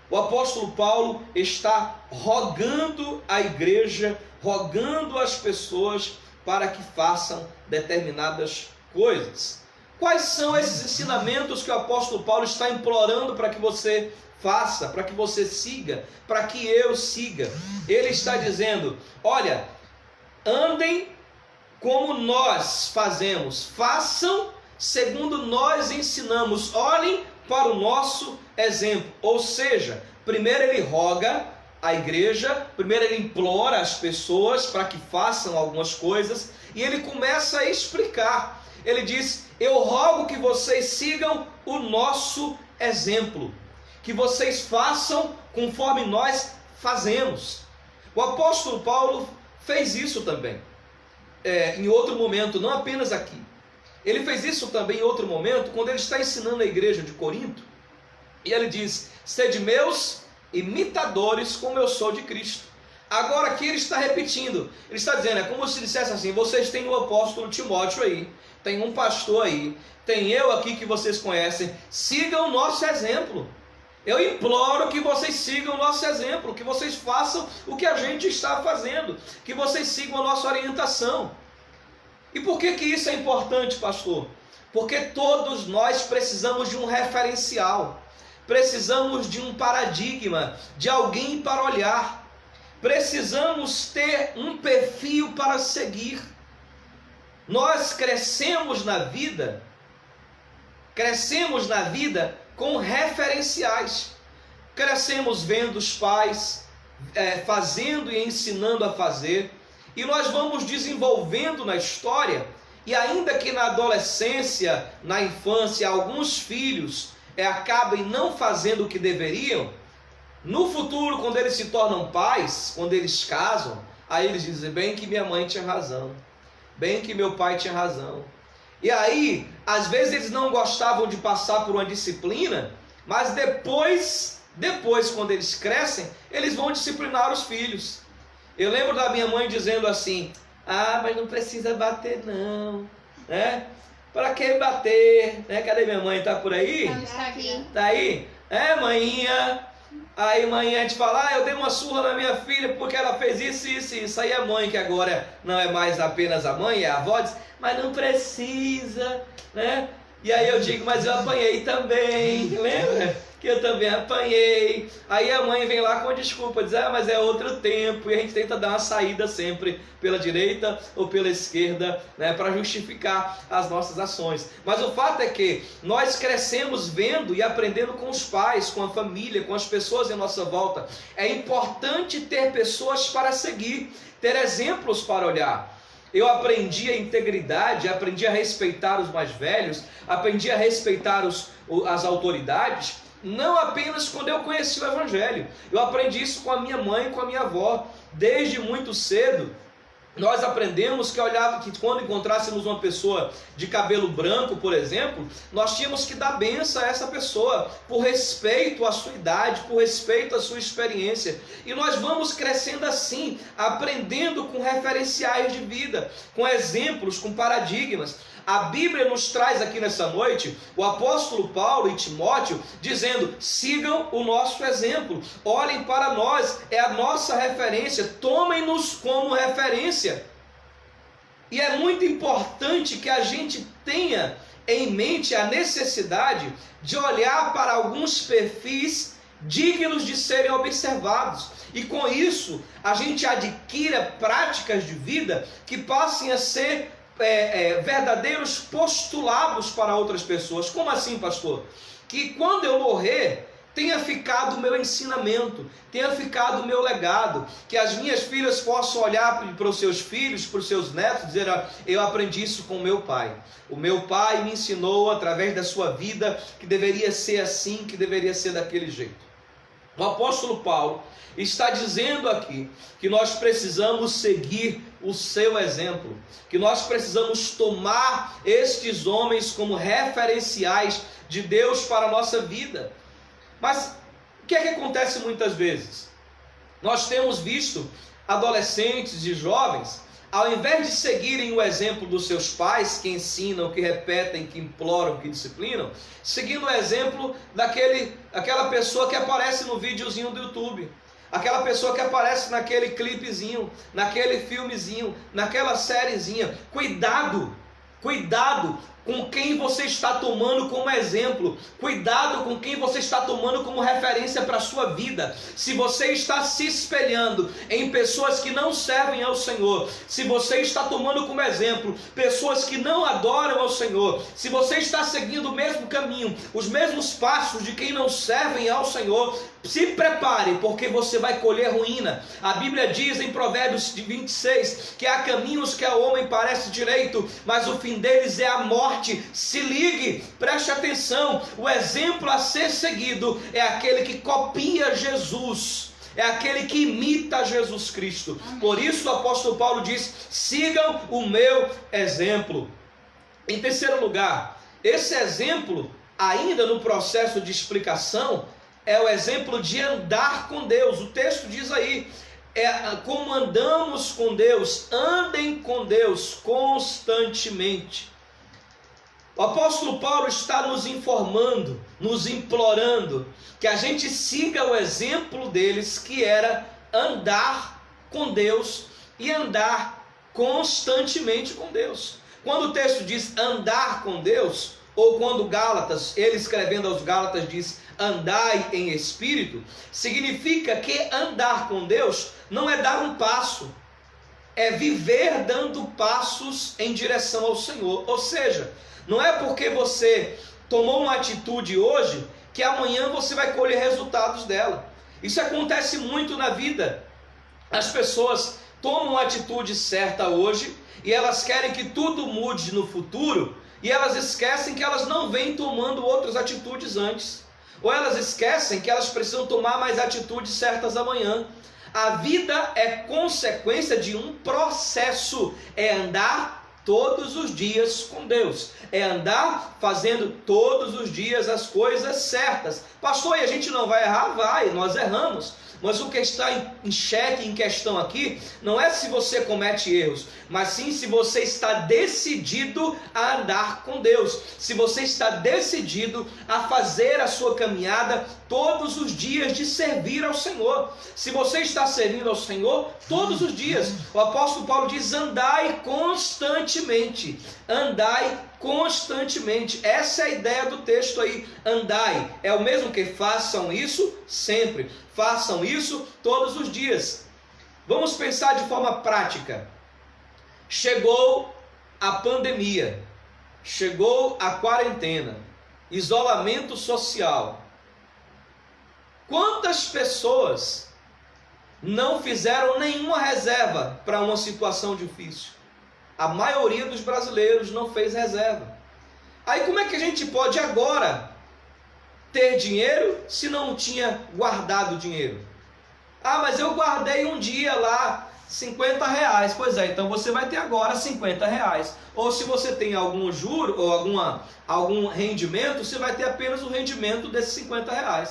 O apóstolo Paulo está rogando a igreja, rogando as pessoas para que façam determinadas coisas. Quais são esses ensinamentos que o apóstolo Paulo está implorando para que você faça, para que você siga, para que eu siga? Ele está dizendo, olha, andem como nós fazemos, façam segundo nós ensinamos, olhem para o nosso exemplo. Ou seja, primeiro ele roga a igreja, primeiro ele implora as pessoas para que façam algumas coisas, e ele começa a explicar. Ele diz, eu rogo que vocês sigam o nosso exemplo, que vocês façam conforme nós fazemos. O apóstolo Paulo fez isso também. Em outro momento, não apenas aqui. Ele fez isso também em outro momento, quando ele está ensinando a igreja de Corinto, e ele diz, sede meus imitadores como eu sou de Cristo. Agora aqui ele está repetindo, ele está dizendo, é como se dissesse assim, vocês têm o apóstolo Timóteo aí, tem um pastor aí, tem eu aqui que vocês conhecem, sigam o nosso exemplo. Eu imploro que vocês sigam o nosso exemplo, que vocês façam o que a gente está fazendo, que vocês sigam a nossa orientação. E por que isso é importante, pastor? Porque todos nós precisamos de um referencial, precisamos de um paradigma, de alguém para olhar, precisamos ter um perfil para seguir. Nós crescemos na vida com referenciais. Crescemos vendo os pais fazendo e ensinando a fazer, e nós vamos desenvolvendo na história, e ainda que na adolescência, na infância, alguns filhos acabem não fazendo o que deveriam, no futuro, quando eles se tornam pais, quando eles casam, aí eles dizem, bem que minha mãe tinha razão, bem que meu pai tinha razão. E aí, às vezes eles não gostavam de passar por uma disciplina, mas depois quando eles crescem, eles vão disciplinar os filhos. Eu lembro da minha mãe dizendo assim, mas não precisa bater não, né? Para que bater? Né? Cadê minha mãe? Está por aí? Está aqui. Está aí? Maninha, Aí mãe, a gente fala, eu dei uma surra na minha filha porque ela fez isso, isso, isso. Aí a mãe, que agora não é mais apenas a mãe, é a avó, diz, mas não precisa, né? E aí eu digo, mas eu apanhei também, lembra? Que eu também apanhei. Aí a mãe vem lá com desculpa, diz, mas é outro tempo. E a gente tenta dar uma saída sempre pela direita ou pela esquerda, né, para justificar as nossas ações. Mas o fato é que nós crescemos vendo e aprendendo com os pais, com a família, com as pessoas em nossa volta. É importante ter pessoas para seguir, ter exemplos para olhar. Eu aprendi a integridade, aprendi a respeitar os mais velhos, aprendi a respeitar as autoridades, não apenas quando eu conheci o Evangelho. Eu aprendi isso com a minha mãe e com a minha avó. Desde muito cedo, nós aprendemos que quando encontrássemos uma pessoa de cabelo branco, por exemplo, nós tínhamos que dar bênção a essa pessoa, por respeito à sua idade, por respeito à sua experiência. E nós vamos crescendo assim, aprendendo com referenciais de vida, com exemplos, com paradigmas. A Bíblia nos traz aqui nessa noite o apóstolo Paulo e Timóteo dizendo, sigam o nosso exemplo, olhem para nós, é a nossa referência, tomem-nos como referência. E é muito importante que a gente tenha em mente a necessidade de olhar para alguns perfis dignos de serem observados. E com isso, a gente adquira práticas de vida que passem a ser verdadeiros postulados para outras pessoas. Como assim, pastor? Que quando eu morrer, tenha ficado o meu ensinamento, tenha ficado o meu legado, que as minhas filhas possam olhar para os seus filhos, para os seus netos, e dizer, eu aprendi isso com o meu pai. O meu pai me ensinou através da sua vida que deveria ser assim, que deveria ser daquele jeito. O apóstolo Paulo está dizendo aqui que nós precisamos seguir o seu exemplo, que nós precisamos tomar estes homens como referenciais de Deus para a nossa vida. Mas o que é que acontece muitas vezes? Nós temos visto adolescentes e jovens, ao invés de seguirem o exemplo dos seus pais, que ensinam, que repetem, que imploram, que disciplinam, seguindo o exemplo daquela pessoa que aparece no videozinho do YouTube, aquela pessoa que aparece naquele clipezinho, naquele filmezinho, naquela sériezinha. Cuidado com quem você está tomando como exemplo, cuidado com quem você está tomando como referência para a sua vida. Se você está se espelhando em pessoas que não servem ao Senhor, se você está tomando como exemplo pessoas que não adoram ao Senhor, se você está seguindo o mesmo caminho, os mesmos passos de quem não servem ao Senhor, se prepare, porque você vai colher ruína. A Bíblia diz em Provérbios 26 que há caminhos que ao homem parece direito, mas o fim deles é a morte. Se ligue, preste atenção. O exemplo a ser seguido é aquele que copia Jesus, é aquele que imita Jesus Cristo. Por isso o apóstolo Paulo diz, sigam o meu exemplo. Em terceiro lugar, esse exemplo, ainda no processo de explicação, é o exemplo de andar com Deus. O texto diz aí, como andamos com Deus, andem com Deus constantemente. O apóstolo Paulo está nos informando, nos implorando, que a gente siga o exemplo deles, que era andar com Deus e andar constantemente com Deus. Quando o texto diz andar com Deus, ou quando Gálatas, ele escrevendo aos Gálatas diz andai em espírito, significa que andar com Deus não é dar um passo, é viver dando passos em direção ao Senhor. Ou seja, não é porque você tomou uma atitude hoje que amanhã você vai colher resultados dela. Isso acontece muito na vida. As pessoas tomam uma atitude certa hoje e elas querem que tudo mude no futuro, e elas esquecem que elas não vêm tomando outras atitudes antes, ou elas esquecem que elas precisam tomar mais atitudes certas amanhã. A vida é consequência de um processo, é andar todos os dias com Deus. É andar fazendo todos os dias as coisas certas. Pastor, e a gente não vai errar? Vai, nós erramos. Mas o que está em xeque, em questão aqui, não é se você comete erros, mas sim se você está decidido a andar com Deus, se você está decidido a fazer a sua caminhada todos os dias de servir ao Senhor. Se você está servindo ao Senhor todos os dias, o apóstolo Paulo diz: andai constantemente, andai constantemente. Essa é a ideia do texto aí. Andai é o mesmo que façam isso sempre, façam isso todos os dias. Vamos pensar de forma prática. Chegou a pandemia, chegou a quarentena, isolamento social. Quantas pessoas não fizeram nenhuma reserva para uma situação difícil? A maioria dos brasileiros não fez reserva. Aí como é que a gente pode agora ter dinheiro se não tinha guardado dinheiro? Ah, mas eu guardei um dia lá R$50. Pois é, então você vai ter agora R$50. Ou se você tem algum juro ou algum rendimento, você vai ter apenas o rendimento desses R$50.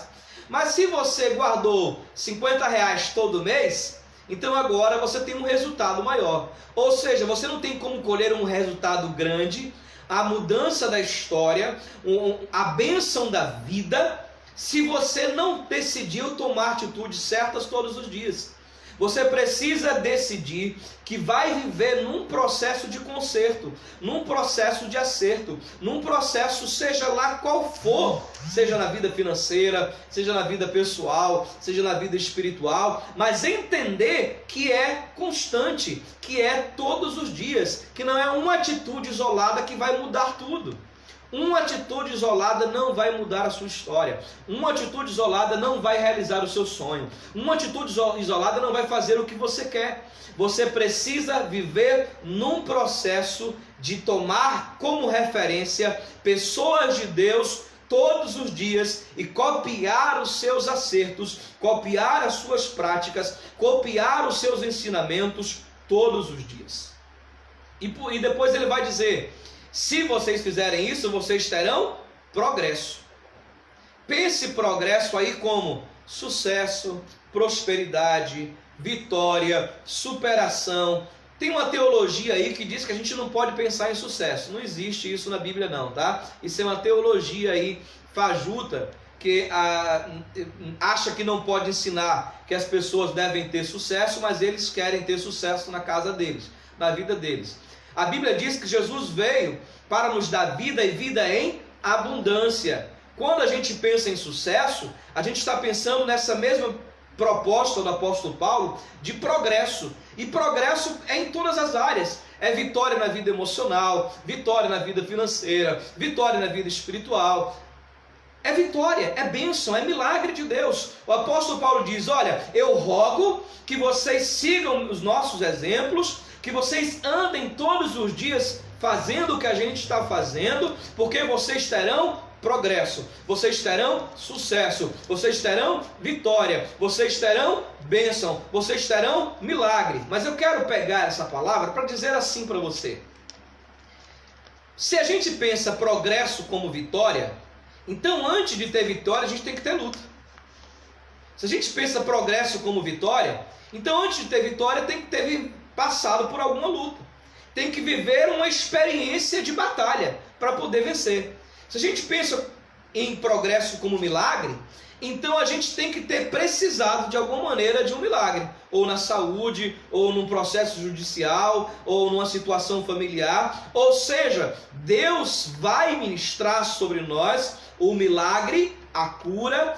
Mas se você guardou R$50 todo mês, então agora você tem um resultado maior. Ou seja, você não tem como colher um resultado grande, a mudança da história, a bênção da vida, se você não decidiu tomar atitudes certas todos os dias. Você precisa decidir que vai viver num processo de conserto, num processo de acerto, num processo seja lá qual for, seja na vida financeira, seja na vida pessoal, seja na vida espiritual, mas entender que é constante, que é todos os dias, que não é uma atitude isolada que vai mudar tudo. Uma atitude isolada não vai mudar a sua história. Uma atitude isolada não vai realizar o seu sonho. Uma atitude isolada não vai fazer o que você quer. Você precisa viver num processo de tomar como referência pessoas de Deus todos os dias e copiar os seus acertos, copiar as suas práticas, copiar os seus ensinamentos todos os dias. E depois ele vai dizer: se vocês fizerem isso, vocês terão progresso. Pense progresso aí como sucesso, prosperidade, vitória, superação. Tem uma teologia aí que diz que a gente não pode pensar em sucesso. Não existe isso na Bíblia não, tá? Isso é uma teologia aí fajuta, que acha que não pode ensinar que as pessoas devem ter sucesso, mas eles querem ter sucesso na casa deles, na vida deles. A Bíblia diz que Jesus veio para nos dar vida e vida em abundância. Quando a gente pensa em sucesso, a gente está pensando nessa mesma proposta do apóstolo Paulo de progresso. E progresso é em todas as áreas. É vitória na vida emocional, vitória na vida financeira, vitória na vida espiritual. É vitória, é bênção, é milagre de Deus. O apóstolo Paulo diz: olha, eu rogo que vocês sigam os nossos exemplos, que vocês andem todos os dias fazendo o que a gente está fazendo, porque vocês terão progresso, vocês terão sucesso, vocês terão vitória, vocês terão bênção, vocês terão milagre. Mas eu quero pegar essa palavra para dizer assim para você: se a gente pensa progresso como vitória, então antes de ter vitória a gente tem que ter luta. Se a gente pensa progresso como vitória, então antes de ter vitória tem que ter passado por alguma luta, tem que viver uma experiência de batalha para poder vencer. Se a gente pensa em progresso como milagre, então a gente tem que ter precisado de alguma maneira de um milagre, ou na saúde, ou num processo judicial, ou numa situação familiar. Ou seja, Deus vai ministrar sobre nós o milagre, a cura,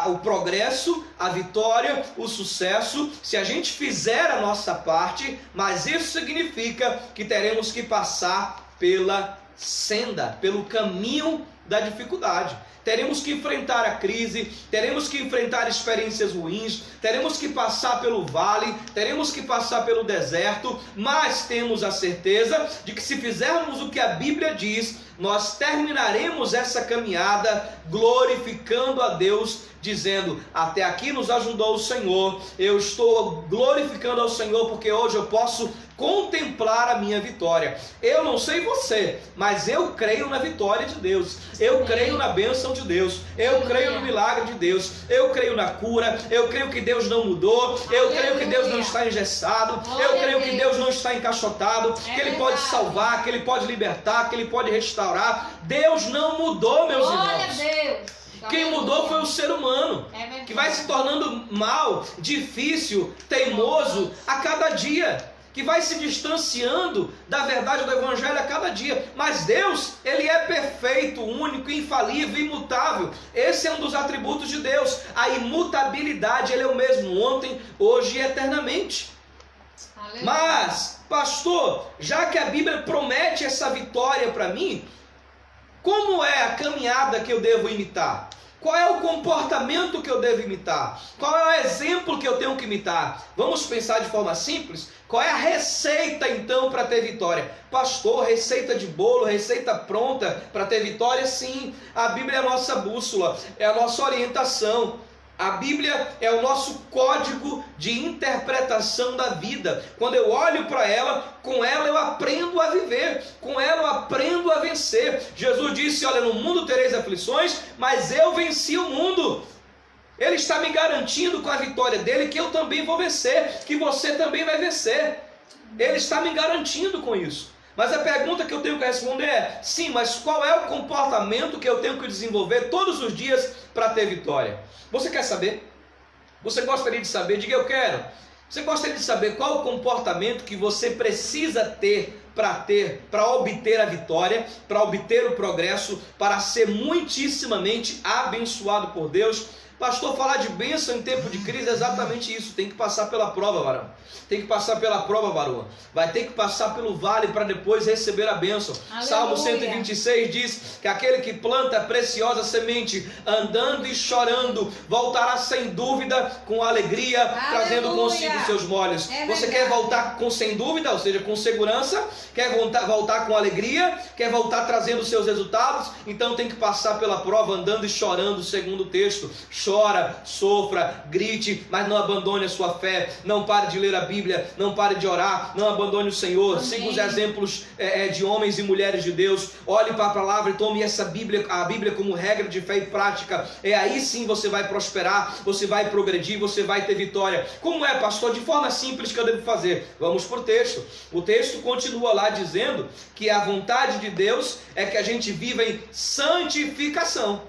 o progresso, a vitória, o sucesso, se a gente fizer a nossa parte. Mas isso significa que teremos que passar pela senda, pelo caminho da dificuldade. Teremos que enfrentar a crise, teremos que enfrentar experiências ruins, teremos que passar pelo vale, teremos que passar pelo deserto, mas temos a certeza de que se fizermos o que a Bíblia diz, nós terminaremos essa caminhada glorificando a Deus, dizendo: até aqui nos ajudou o Senhor, eu estou glorificando ao Senhor porque hoje eu posso contemplar a minha vitória. Eu não sei você, mas eu creio na vitória de Deus. Eu creio na bênção de Deus. Eu creio no milagre de Deus. Eu creio na cura. Eu creio que Deus não mudou. Eu creio que Deus não está engessado. Eu creio que Deus não está encaixotado. Que Ele pode salvar, que Ele pode libertar, que Ele pode restaurar. Deus não mudou, meus irmãos. Quem mudou foi o ser humano, que vai se tornando mal, difícil, teimoso a cada dia, que vai se distanciando da verdade do Evangelho a cada dia. Mas Deus, Ele é perfeito, único, infalível, imutável. Esse é um dos atributos de Deus, a imutabilidade. Ele é o mesmo ontem, hoje e eternamente. Aleluia. Mas, pastor, já que a Bíblia promete essa vitória para mim, como é a caminhada que eu devo imitar? Qual é o comportamento que eu devo imitar? Qual é o exemplo que eu tenho que imitar? Vamos pensar de forma simples? Qual é a receita então para ter vitória? Pastor, receita de bolo, receita pronta para ter vitória? Sim, a Bíblia é a nossa bússola, é a nossa orientação. A Bíblia é o nosso código de interpretação da vida. Quando eu olho para ela, com ela eu aprendo a viver, com ela eu aprendo a vencer. Jesus disse, olha, no mundo tereis aflições, mas eu venci o mundo. Ele está me garantindo com a vitória dele que eu também vou vencer, que você também vai vencer. Ele está me garantindo com isso. Mas a pergunta que eu tenho que responder é, sim, mas qual é o comportamento que eu tenho que desenvolver todos os dias para ter vitória? Você quer saber? Você gostaria de saber? Diga, eu quero. Você gostaria de saber qual o comportamento que você precisa ter para obter a vitória, para obter o progresso, para ser muitíssimamente abençoado por Deus? Pastor, falar de bênção em tempo de crise é exatamente isso. Tem que passar pela prova, varão. Tem que passar pela prova, varoa. Vai ter que passar pelo vale para depois receber a bênção. Aleluia. Salmo 126 diz que aquele que planta a preciosa semente, andando e chorando, voltará sem dúvida com alegria, aleluia, trazendo consigo seus molhos. Você quer voltar com sem dúvida, ou seja, com segurança? Quer voltar com alegria? Quer voltar trazendo seus resultados? Então tem que passar pela prova andando e chorando, segundo o texto. Chora, sofra, grite, mas não abandone a sua fé. Não pare de ler a Bíblia, não pare de orar, não abandone o Senhor. Amém. Siga os exemplos de homens e mulheres de Deus. Olhe para a palavra e tome a Bíblia como regra de fé e prática. Aí sim você vai prosperar, você vai progredir, você vai ter vitória. Como é, pastor? De forma simples que eu devo fazer. Vamos para o texto. O texto continua lá dizendo que a vontade de Deus é que a gente viva em santificação.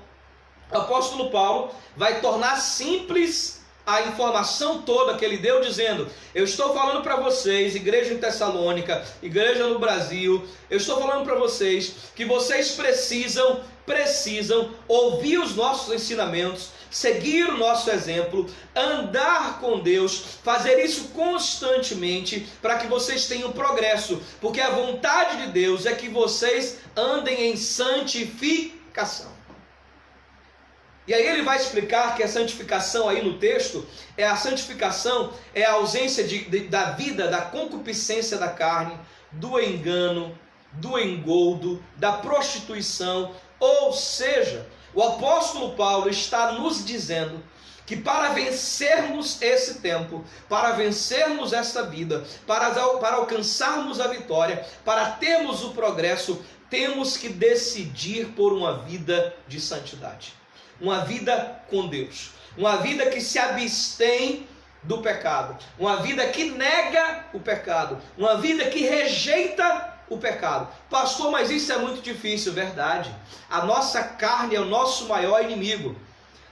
O apóstolo Paulo vai tornar simples a informação toda que ele deu, dizendo, eu estou falando para vocês, igreja em Tessalônica, igreja no Brasil, eu estou falando para vocês que vocês precisam ouvir os nossos ensinamentos, seguir o nosso exemplo, andar com Deus, fazer isso constantemente, para que vocês tenham progresso, porque a vontade de Deus é que vocês andem em santificação. E aí ele vai explicar que a santificação aí no texto, a santificação é a ausência da vida, da concupiscência da carne, do engano, do engoldo, da prostituição. Ou seja, o apóstolo Paulo está nos dizendo que para vencermos esse tempo, para vencermos essa vida, para alcançarmos a vitória, para termos o progresso, temos que decidir por uma vida de santidade. Uma vida com Deus, uma vida que se abstém do pecado, uma vida que nega o pecado, uma vida que rejeita o pecado. Pastor, mas isso é muito difícil. Verdade. A nossa carne é o nosso maior inimigo.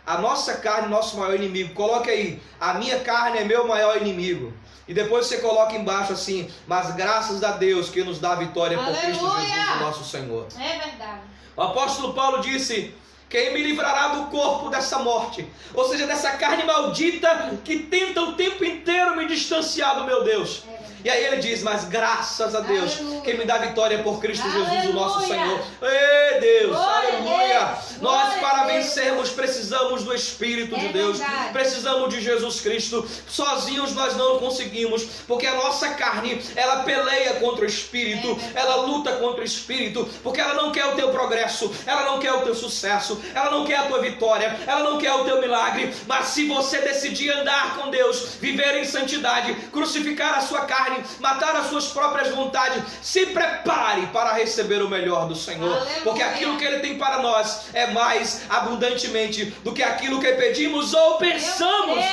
A nossa carne é o nosso maior inimigo. Coloque aí, a minha carne é meu maior inimigo. E depois você coloca embaixo assim, mas graças a Deus que nos dá a vitória por Cristo Jesus, o nosso Senhor. É verdade. O apóstolo Paulo disse, quem me livrará do corpo dessa morte? Ou seja, dessa carne maldita que tenta o tempo inteiro me distanciar do meu Deus. E aí ele diz, mas graças a Deus, aleluia, quem me dá vitória por Cristo Jesus, aleluia, o nosso Senhor. Ei Deus, aleluia. Nós para vencer vencermos, precisamos do Espírito de Deus, verdade. precisamos de Jesus Cristo. Sozinhos nós não conseguimos, porque a nossa carne, ela peleia contra o Espírito, ela luta contra o Espírito, porque ela não quer o teu progresso, ela não quer o teu sucesso, ela não quer a tua vitória, ela não quer o teu milagre. Mas se você decidir andar com Deus, viver em santidade, crucificar a sua carne, matar as suas próprias vontades, se prepare para receber o melhor do Senhor. Aleluia. Porque aquilo que Ele tem para nós é mais abundantemente do que aquilo que pedimos ou pensamos.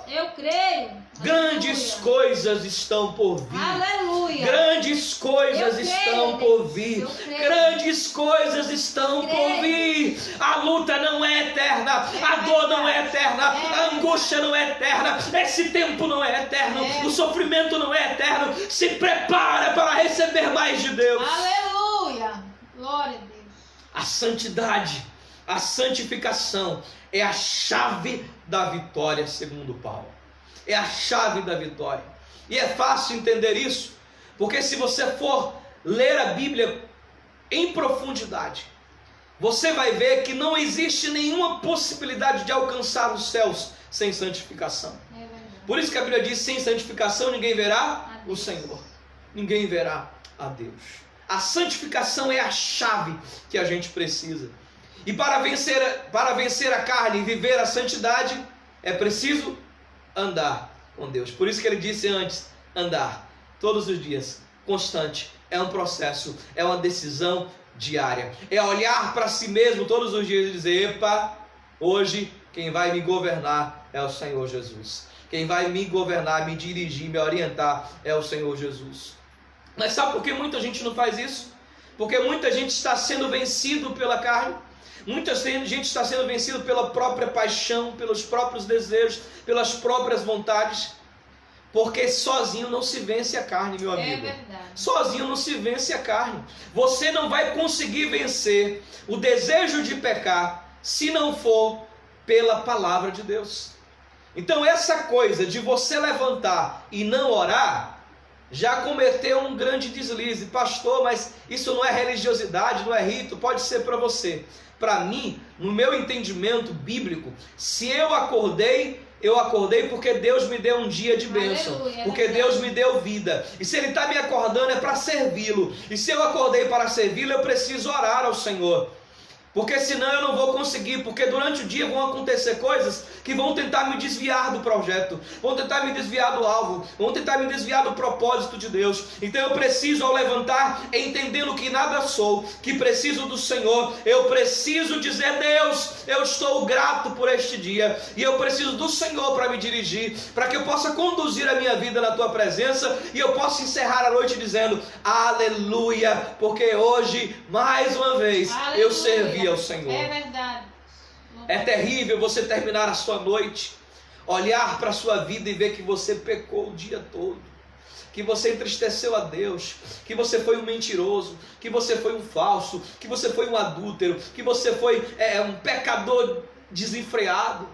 Eu creio. Grandes Aleluia. coisas estão por vir. Aleluia. Grandes coisas Eu creio, estão Deus. por vir. Eu creio. Grandes coisas estão Creio. por vir. A luta não é eterna. A dor não é eterna. A angústia não é eterna. Esse tempo não é eterno. O sofrimento não é eterno. Se prepara para receber mais de Deus. Aleluia. Glória a Deus. A santidade, a santificação é a chave da vitória, segundo Paulo. É a chave da vitória. E é fácil entender isso, porque se você for ler a Bíblia em profundidade, você vai ver que não existe nenhuma possibilidade de alcançar os céus sem santificação. É verdade. Por isso que a Bíblia diz: sem santificação ninguém verá o Senhor, ninguém verá a Deus. A santificação é a chave que a gente precisa. E para vencer a carne e viver a santidade, é preciso andar com Deus. Por isso que ele disse antes: andar todos os dias, constante. É um processo, é uma decisão diária. É olhar para si mesmo todos os dias e dizer: epa, hoje quem vai me governar é o Senhor Jesus. Quem vai me governar, me dirigir, me orientar é o Senhor Jesus. Mas sabe por que muita gente não faz isso? Porque muita gente está sendo vencido pela carne. Muita gente está sendo vencido pela própria paixão, pelos próprios desejos, pelas próprias vontades. Porque sozinho não se vence a carne, meu amigo. É verdade. Sozinho não se vence a carne. Você não vai conseguir vencer o desejo de pecar se não for pela palavra de Deus. Então essa coisa de você levantar e não orar, já cometeu um grande deslize. Pastor, mas isso não é religiosidade, não é rito, pode ser para você. Para mim, no meu entendimento bíblico, se eu acordei porque Deus me deu um dia de bênção, Aleluia, porque Deus me deu vida. E se Ele está me acordando é para servi-lo. E se eu acordei para servi-lo, eu preciso orar ao Senhor. Porque senão eu não vou conseguir, porque durante o dia vão acontecer coisas que vão tentar me desviar do projeto, vão tentar me desviar do alvo, vão tentar me desviar do propósito de Deus. Então eu preciso, ao levantar, entendendo que nada sou, que preciso do Senhor, eu preciso dizer: Deus, eu estou grato por este dia, e eu preciso do Senhor para me dirigir, para que eu possa conduzir a minha vida na Tua presença, e eu possa encerrar a noite dizendo: aleluia, porque hoje, mais uma vez, Aleluia. eu servi ao Senhor. É verdade. É terrível você terminar a sua noite, olhar para a sua vida e ver que você pecou o dia todo, que você entristeceu a Deus, que você foi um mentiroso, que você foi um falso, que você foi um adúltero, que você foi um pecador desenfreado.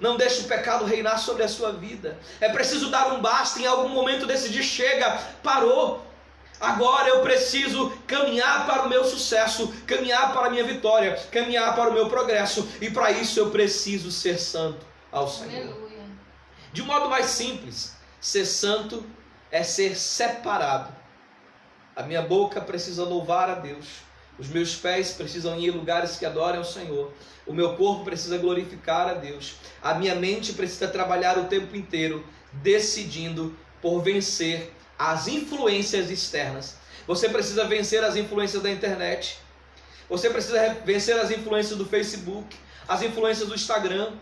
Não deixe o pecado reinar sobre a sua vida. É preciso dar um basta, em algum momento decidir: chega, parou. Agora eu preciso caminhar para o meu sucesso, caminhar para a minha vitória, caminhar para o meu progresso. E para isso eu preciso ser santo ao Senhor. Aleluia. De um modo mais simples, ser santo é ser separado. A minha boca precisa louvar a Deus. Os meus pés precisam ir em lugares que adorem ao Senhor. O meu corpo precisa glorificar a Deus. A minha mente precisa trabalhar o tempo inteiro, decidindo por vencer as influências externas. Você precisa vencer as influências da internet. Você precisa vencer as influências do Facebook, as influências do Instagram.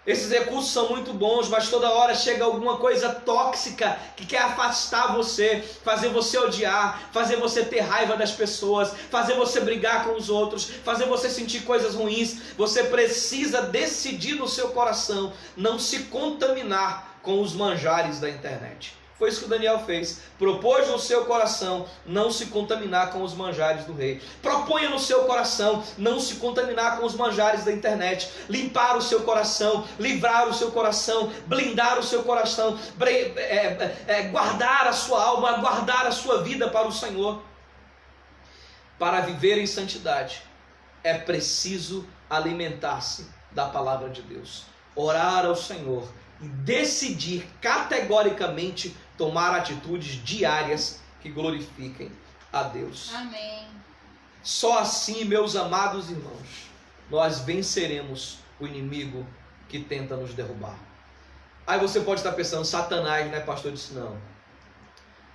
Esses recursos são muito bons, mas toda hora chega alguma coisa tóxica que quer afastar você, fazer você odiar, fazer você ter raiva das pessoas, fazer você brigar com os outros, fazer você sentir coisas ruins. Você precisa decidir no seu coração não se contaminar com os manjares da internet. Foi isso que o Daniel fez. Propôs no seu coração não se contaminar com os manjares do rei. Proponha no seu coração não se contaminar com os manjares da internet. Limpar o seu coração, livrar o seu coração, blindar o seu coração, guardar a sua alma, guardar a sua vida para o Senhor. Para viver em santidade, é preciso alimentar-se da palavra de Deus, orar ao Senhor e decidir categoricamente tomar atitudes diárias que glorifiquem a Deus. Amém. Só assim, meus amados irmãos, nós venceremos o inimigo que tenta nos derrubar. Aí você pode estar pensando, Satanás, né, pastor? Eu disse, não.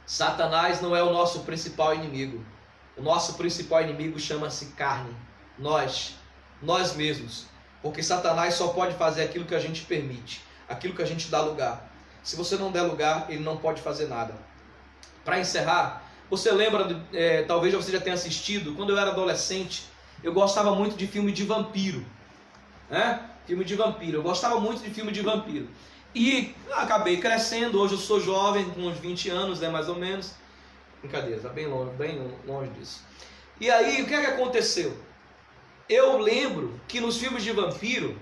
Satanás não é o nosso principal inimigo. O nosso principal inimigo chama-se carne. Nós mesmos. Porque Satanás só pode fazer aquilo que a gente permite, aquilo que a gente dá lugar. Se você não der lugar, ele não pode fazer nada. Para encerrar, você lembra, talvez você já tenha assistido, quando eu era adolescente, eu gostava muito de filme de vampiro. Filme de vampiro, eu gostava muito de filme de vampiro. E acabei crescendo, hoje eu sou jovem, com uns 20 anos, mais ou menos. Brincadeira, está bem longe disso. E aí, o que é que aconteceu? Eu lembro que nos filmes de vampiro,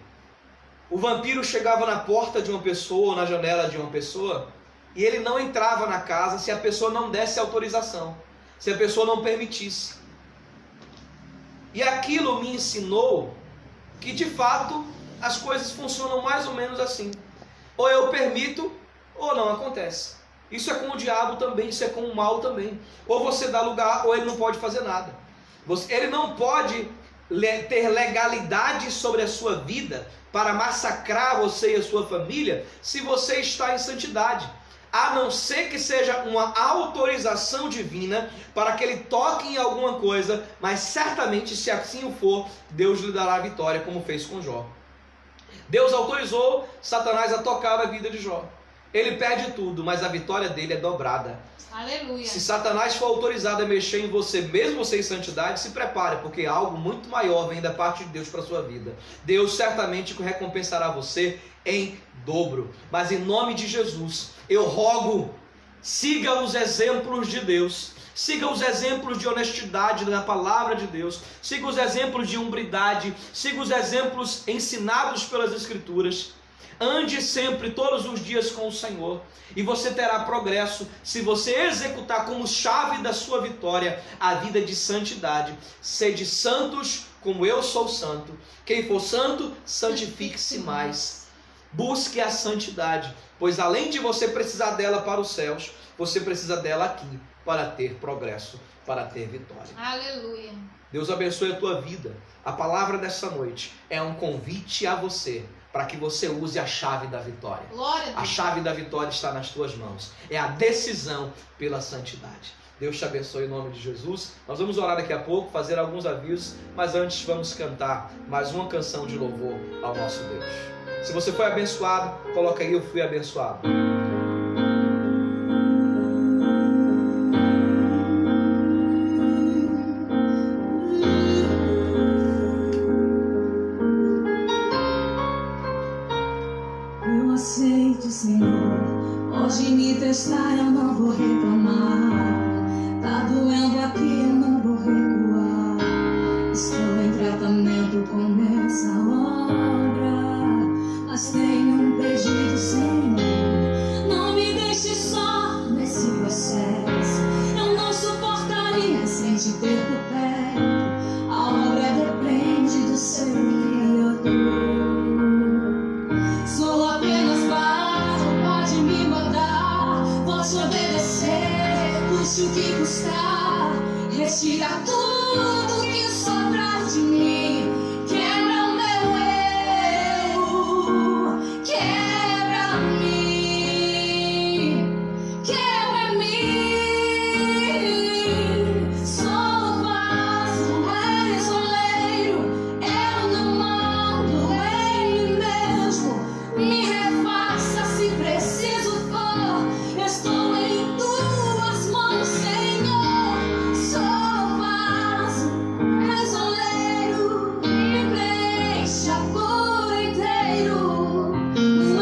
o vampiro chegava na porta de uma pessoa, ou na janela de uma pessoa, e ele não entrava na casa se a pessoa não desse autorização, se a pessoa não permitisse. E aquilo me ensinou que, de fato, as coisas funcionam mais ou menos assim. Ou eu permito, ou não acontece. Isso é com o diabo também, isso é com o mal também. Ou você dá lugar, ou ele não pode fazer nada. Ele não pode ter legalidade sobre a sua vida para massacrar você e a sua família se você está em santidade. A não ser que seja uma autorização divina para que ele toque em alguma coisa, mas certamente, se assim o for, Deus lhe dará a vitória, como fez com Jó. Deus autorizou Satanás a tocar a vida de Jó. Ele perde tudo, mas a vitória dele é dobrada. Aleluia. Se Satanás for autorizado a mexer em você, mesmo sem santidade, se prepare, porque algo muito maior vem da parte de Deus para a sua vida. Deus certamente recompensará você em dobro. Mas em nome de Jesus, eu rogo, siga os exemplos de Deus. Siga os exemplos de honestidade da palavra de Deus. Siga os exemplos de hombridade. Siga os exemplos ensinados pelas Escrituras. Ande sempre, todos os dias com o Senhor. E você terá progresso se você executar como chave da sua vitória a vida de santidade. Sede santos como eu sou santo. Quem for santo, santifique-se mais. Busque a santidade, pois além de você precisar dela para os céus, você precisa dela aqui para ter progresso, para ter vitória. Aleluia. Deus abençoe a tua vida. A palavra dessa noite é um convite a você, para que você use a chave da vitória. Glória a Deus. A chave da vitória está nas tuas mãos. É a decisão pela santidade. Deus te abençoe em nome de Jesus. Nós vamos orar daqui a pouco, fazer alguns avisos, mas antes vamos cantar mais uma canção de louvor ao nosso Deus. Se você foi abençoado, coloca aí, eu fui abençoado. Eu aceito, Senhor, pode me testar, eu não vou reclamar. Tá doendo aqui, eu não vou recuar. Estou em tratamento com essa obra, mas tenho um pedido, Senhor. Não me deixe só nesse processo. Eu não suportaria sem te ter por perto. A obra depende do seu Criador. Sou apenas barro, pode me mandar. Vou te obedecer, custe o que custar. Retira tudo que sobrar de mim. Quebra o meu eu, quebra-me, quebra-me. Sou o vaso, és o oleiro. Eu não mando em mim mesmo. Me refaça se preciso for. Estou em tuas mãos, Senhor. Sou o vaso, és o oleiro. Me preencha por inteiro.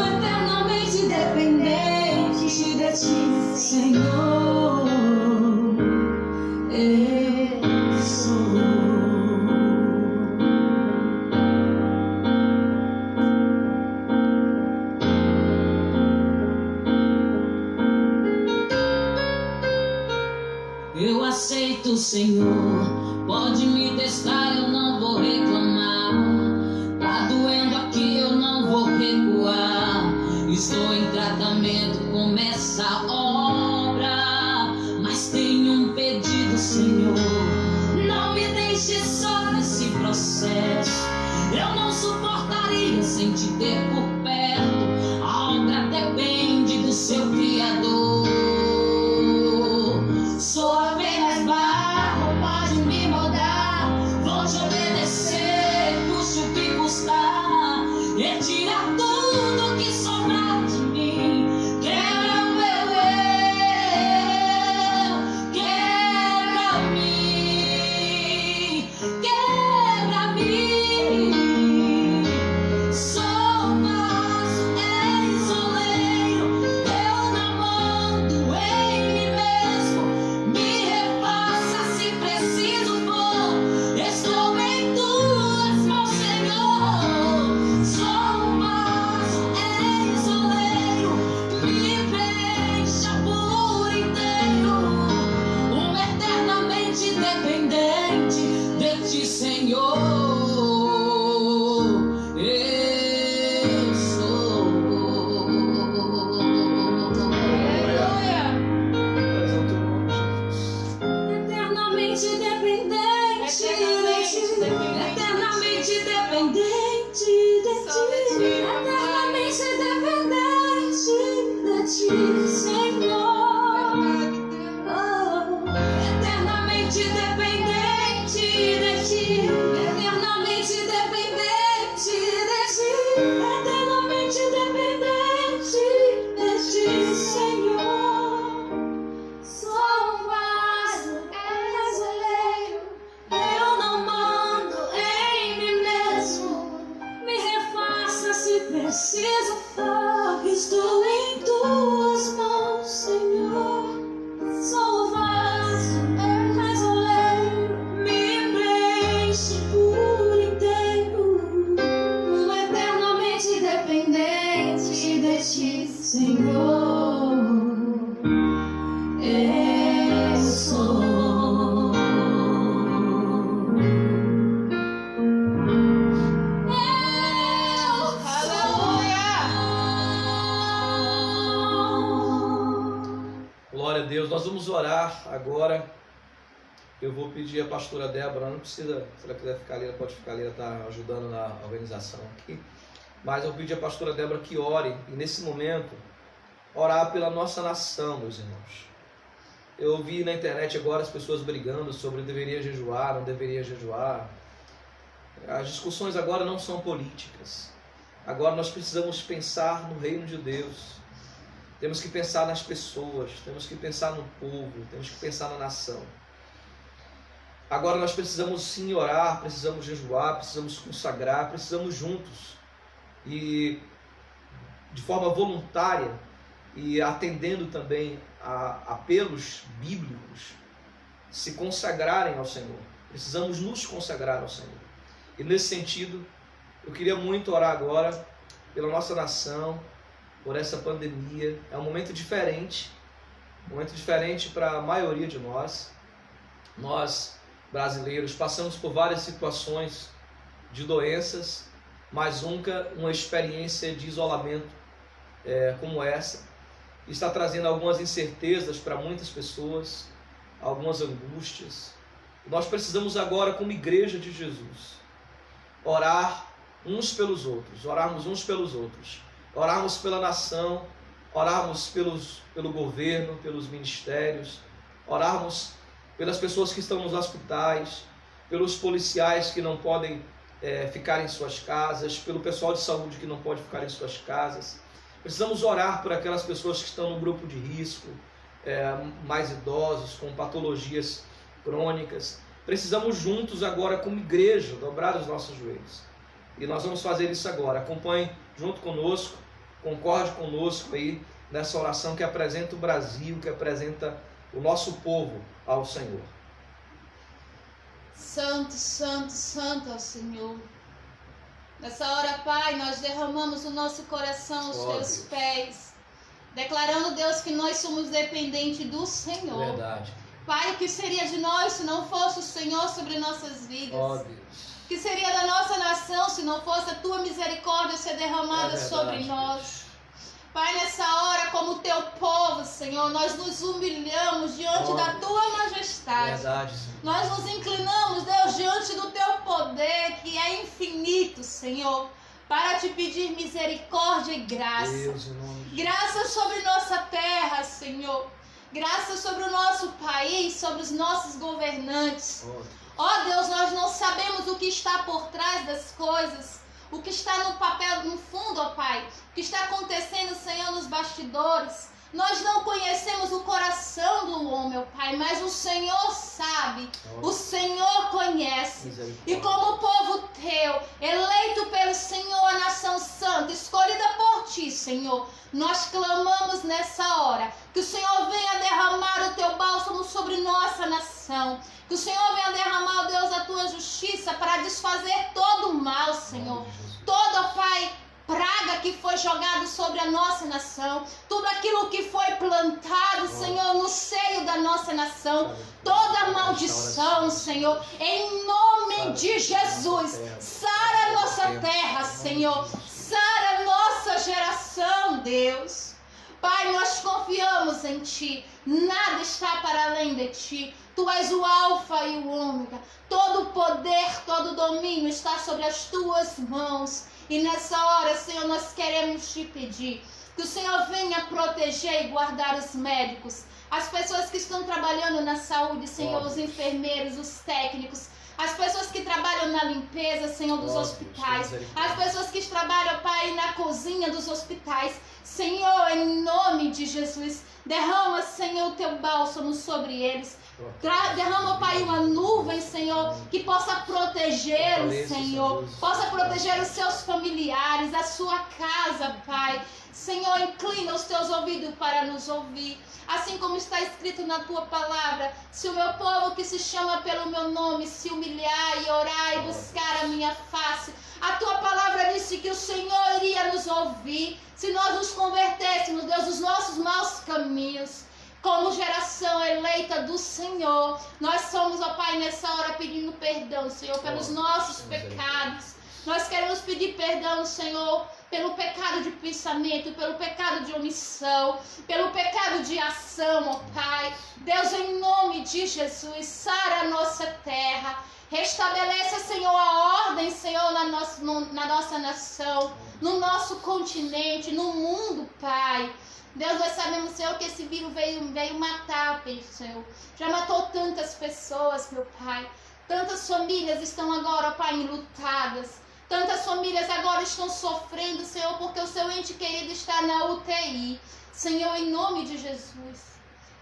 Eternamente dependente de ti, Senhor. Eu sou. Eu aceito, Senhor, pode me testar, eu não vou reclamar. essa obra, mas tenho um pedido, Senhor. Não me deixe só nesse processo. Eu não suportaria sem te ter por perto. A obra depende do seu Criador. Sou apenas barro, pode me moldar. Vou te obedecer, custe o que custar. Retira tudo que sobrar de mim. Quebra o meu eu, quebra-me, quebra-me. Sou vaso, és oleiro. Eu não mando em mim mesmo. Me refaça se preciso for. Estou em tuas mãos, Senhor. Sou vaso, és oleiro. Me preencha por inteiro. Eternamente dependente de ti, Senhor. Eu sou. Aleluia. Exalta o nome de Jesus. Eternamente dependente de ti. Eternamente dependente de Só de ti. ti, Eternamente dependente de ti, Senhor. Eternamente dependente de ti. Eternamente dependente de ti. Eternamente dependente de ti, Senhor. Sou um vaso, és oleiro. Eu não mando em mim mesmo. Me refaça se preciso for. Estou em tuas mãos, Senhor. Sou o vaso, és oleiro. Me preenche por inteiro. Eternamente dependente de ti, Senhor. Eu sou. Glória a Deus. Nós vamos orar agora. Eu vou pedir a pastora Débora, não precisa, se ela quiser ficar ali, ela pode ficar ali, ela está ajudando na organização aqui. Mas eu vou pedir a pastora Débora que ore, e nesse momento, orar pela nossa nação, meus irmãos. Eu vi na internet agora as pessoas brigando sobre deveria jejuar, não deveria jejuar. As discussões agora não são políticas. Agora nós precisamos pensar no reino de Deus. Temos que pensar nas pessoas, temos que pensar no povo, temos que pensar na nação. Agora nós precisamos sim orar, precisamos jejuar, precisamos consagrar, precisamos juntos e de forma voluntária e atendendo também a apelos bíblicos, se consagrarem ao Senhor. Precisamos nos consagrar ao Senhor. E nesse sentido, eu queria muito orar agora pela nossa nação, por essa pandemia. É um momento diferente para a maioria de nós. Nós, brasileiros, passamos por várias situações de doenças, mas nunca uma experiência de isolamento como essa. Está trazendo algumas incertezas para muitas pessoas, algumas angústias. Nós precisamos agora, como igreja de Jesus, orar uns pelos outros, orarmos uns pelos outros, orarmos pela nação, orarmos pelo governo, pelos ministérios, orarmos pelas pessoas que estão nos hospitais, pelos policiais que não podem ficar em suas casas, pelo pessoal de saúde que não pode ficar em suas casas. Precisamos orar por aquelas pessoas que estão no grupo de risco, mais idosos, com patologias crônicas. Precisamos juntos agora, como igreja, dobrar os nossos joelhos. E nós vamos fazer isso agora. Acompanhe junto conosco, concorde conosco aí nessa oração que apresenta o Brasil, que apresenta o nosso povo ao Senhor. Santo, santo, santo ao Senhor. Nessa hora, Pai, nós derramamos o nosso coração aos teus pés, declarando, Deus, que nós somos dependentes do Senhor. Verdade. Pai, o que seria de nós se não fosse o Senhor sobre nossas vidas? Ó Deus. O que seria da nossa nação se não fosse a tua misericórdia ser derramada sobre nós? Pai, nessa hora, como teu povo, Senhor, nós nos humilhamos diante da tua majestade. Verdade, Senhor. Nós nos inclinamos, Deus, diante do teu poder, que é infinito, Senhor, para te pedir misericórdia e graça. Deus, em nome de Graça sobre nossa terra, Senhor. Graça sobre o nosso país, sobre os nossos governantes. Ó Deus, nós não sabemos o que está por trás das coisas, o que está no papel, no fundo, ó Pai, o que está acontecendo, Senhor, nos bastidores. Nós não conhecemos o coração do homem, ó Pai, mas o Senhor sabe, o Senhor conhece. E como povo teu, eleito pelo Senhor, a nação santa, escolhida por ti, Senhor, nós clamamos nessa hora que o Senhor venha derramar o teu bálsamo sobre nossa nação. Que o Senhor venha derramar, ó Deus, a tua justiça para desfazer todo o mal, Senhor. Todo, ó Pai, praga que foi jogado sobre a nossa nação, tudo aquilo que foi plantado, Senhor, no seio da nossa nação, toda maldição, Senhor, em nome de Jesus, sara a nossa terra, Senhor, sara a nossa geração, Deus. Pai, nós confiamos em Ti, nada está para além de Ti. Tu és o alfa e o ômega, todo o poder, todo o domínio está sobre as Tuas mãos. E nessa hora, Senhor, nós queremos Te pedir que o Senhor venha proteger e guardar os médicos, as pessoas que estão trabalhando na saúde, Senhor, os enfermeiros, os técnicos, as pessoas que trabalham na limpeza, Senhor, dos hospitais, as pessoas que trabalham, Pai, na cozinha dos hospitais. Senhor, em nome de Jesus, derrama, Senhor, o teu bálsamo sobre eles. Derrama, Pai, uma nuvem, Senhor, que possa protegê-los, Senhor, possa proteger os seus familiares, a sua casa, Pai. Senhor, inclina os teus ouvidos para nos ouvir. Assim como está escrito na tua palavra, se o meu povo que se chama pelo meu nome se humilhar e orar e buscar a minha face, a tua palavra disse que o Senhor iria nos ouvir se nós nos convertêssemos, Deus, dos nossos maus caminhos. Como geração eleita do Senhor, nós somos, ó Pai, nessa hora pedindo perdão, Senhor, pelos nossos pecados. Nós queremos pedir perdão, Senhor, pelo pecado de pensamento, pelo pecado de omissão, pelo pecado de ação, ó Pai. Deus, em nome de Jesus, sara a nossa terra. Restabeleça, Senhor, a ordem, Senhor, na nossa nação, no nosso continente, no mundo, Pai. Deus, nós sabemos, Senhor, que esse vírus veio matar, Senhor. Já matou tantas pessoas, meu Pai. Tantas famílias estão agora, Pai, enlutadas. Tantas famílias agora estão sofrendo, Senhor, porque o seu ente querido está na UTI. Senhor, em nome de Jesus,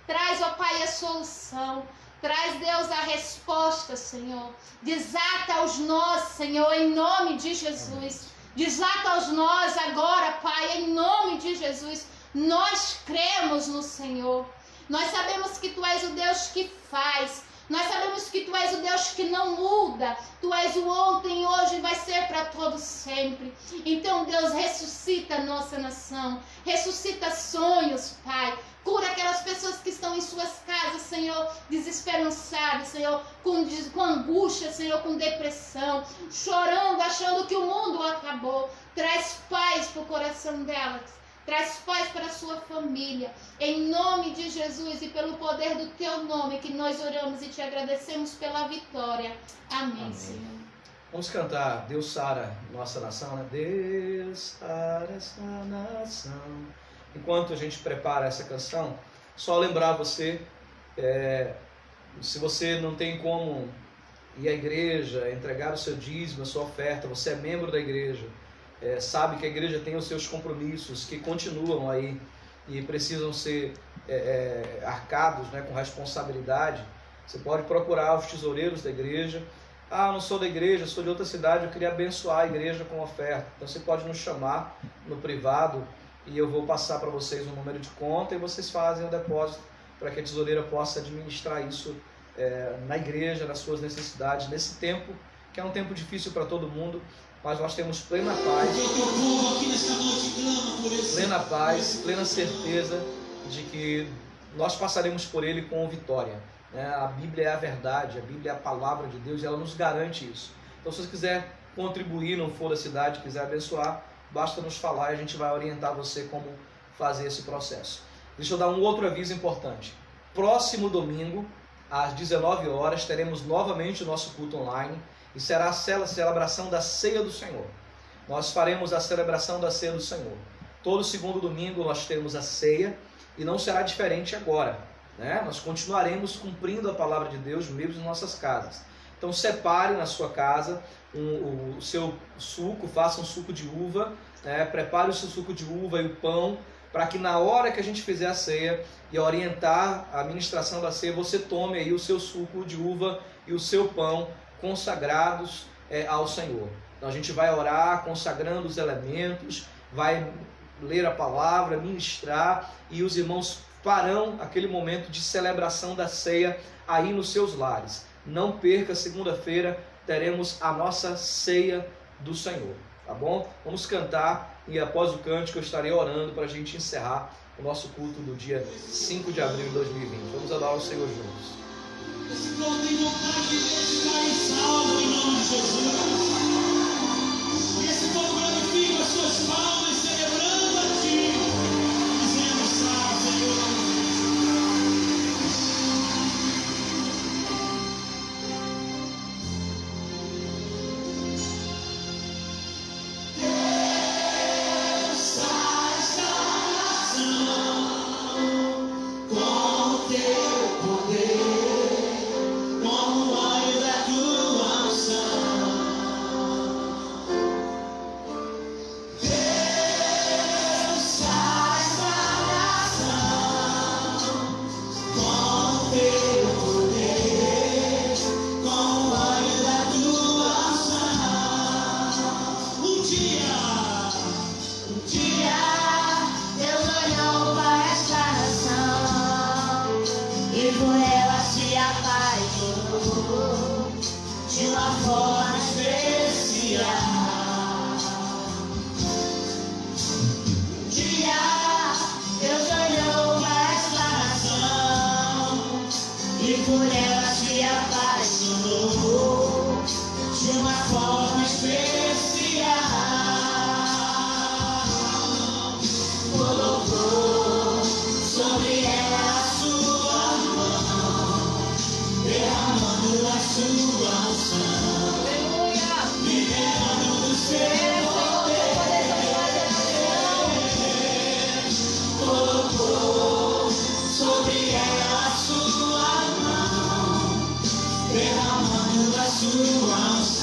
traz, ó Pai, a solução. Traz, Deus, a resposta, Senhor. Desata os nós, Senhor, em nome de Jesus. Desata os nós agora, Pai, em nome de Jesus. Nós cremos no Senhor. Nós sabemos que Tu és o Deus que faz. Nós sabemos que Tu és o Deus que não muda. Tu és o ontem, hoje e vai ser para todo sempre. Então, Deus, ressuscita a nossa nação. Ressuscita sonhos, Pai. Cura aquelas pessoas que estão em suas casas, Senhor, desesperançadas, Senhor, com angústia, Senhor, com depressão, chorando, achando que o mundo acabou. Traz paz para o coração delas. Traz paz para a sua família, em nome de Jesus e pelo poder do Teu nome que nós oramos e Te agradecemos pela vitória. Amém, Senhor. Vamos cantar Deus sara nossa nação, né? Deus sara essa nação. Enquanto a gente prepara essa canção, só lembrar você, se você não tem como ir à igreja, entregar o seu dízimo, a sua oferta, você é membro da igreja, sabe que a igreja tem os seus compromissos que continuam aí e precisam ser arcados, né, com responsabilidade. Você pode procurar os tesoureiros da igreja. Ah, eu não sou da igreja, sou de outra cidade, eu queria abençoar a igreja com oferta. Então você pode nos chamar no privado e eu vou passar para vocês um número de conta e vocês fazem o depósito para que a tesoureira possa administrar isso na igreja, nas suas necessidades, nesse tempo, que é um tempo difícil para todo mundo, mas nós temos plena paz, plena certeza de que nós passaremos por ele com vitória. A Bíblia é a verdade, a Bíblia é a palavra de Deus e ela nos garante isso. Então, se você quiser contribuir, não for da cidade, quiser abençoar, basta nos falar e a gente vai orientar você como fazer esse processo. Deixa eu dar um outro aviso importante. Próximo domingo, às 19 horas, teremos novamente o nosso culto online e será a celebração da Ceia do Senhor. Nós faremos a celebração da Ceia do Senhor. Todo segundo domingo nós temos a ceia e não será diferente agora, né? Nós continuaremos cumprindo a palavra de Deus mesmo em nossas casas. Então separe na sua casa o seu suco, faça um suco de uva, né? Prepare o seu suco de uva e o pão, para que na hora que a gente fizer a ceia e orientar a administração da ceia, você tome aí o seu suco de uva e o seu pão consagrados ao Senhor. Então a gente vai orar consagrando os elementos, vai ler a palavra, ministrar, e os irmãos farão aquele momento de celebração da ceia aí nos seus lares. Não perca, segunda-feira teremos a nossa ceia do Senhor, tá bom? Vamos cantar e após o cântico eu estarei orando para a gente encerrar o nosso culto do dia 5 de abril de 2020. Vamos adorar o Senhor juntos. Esse povo tem vontade de estar em salvo em nome de Jesus. E esse povo glorifica as suas palmas, celebrando a Ti, dizendo: salve, Senhor. Profetiza sobre nossa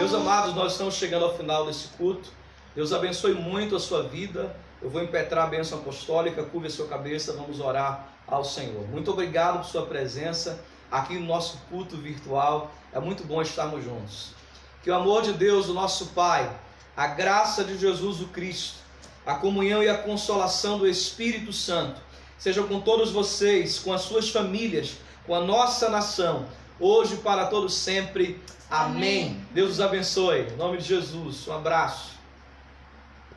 Meus amados, nós estamos chegando ao final desse culto. Deus abençoe muito a sua vida. Eu vou impetrar a bênção apostólica. Curve a sua cabeça, vamos orar ao Senhor. Muito obrigado por sua presença aqui no nosso culto virtual. É muito bom estarmos juntos. Que o amor de Deus, o nosso Pai, a graça de Jesus o Cristo, a comunhão e a consolação do Espírito Santo sejam com todos vocês, com as suas famílias, com a nossa nação, hoje e para todos sempre. Amém. Deus os abençoe. Em nome de Jesus. Um abraço.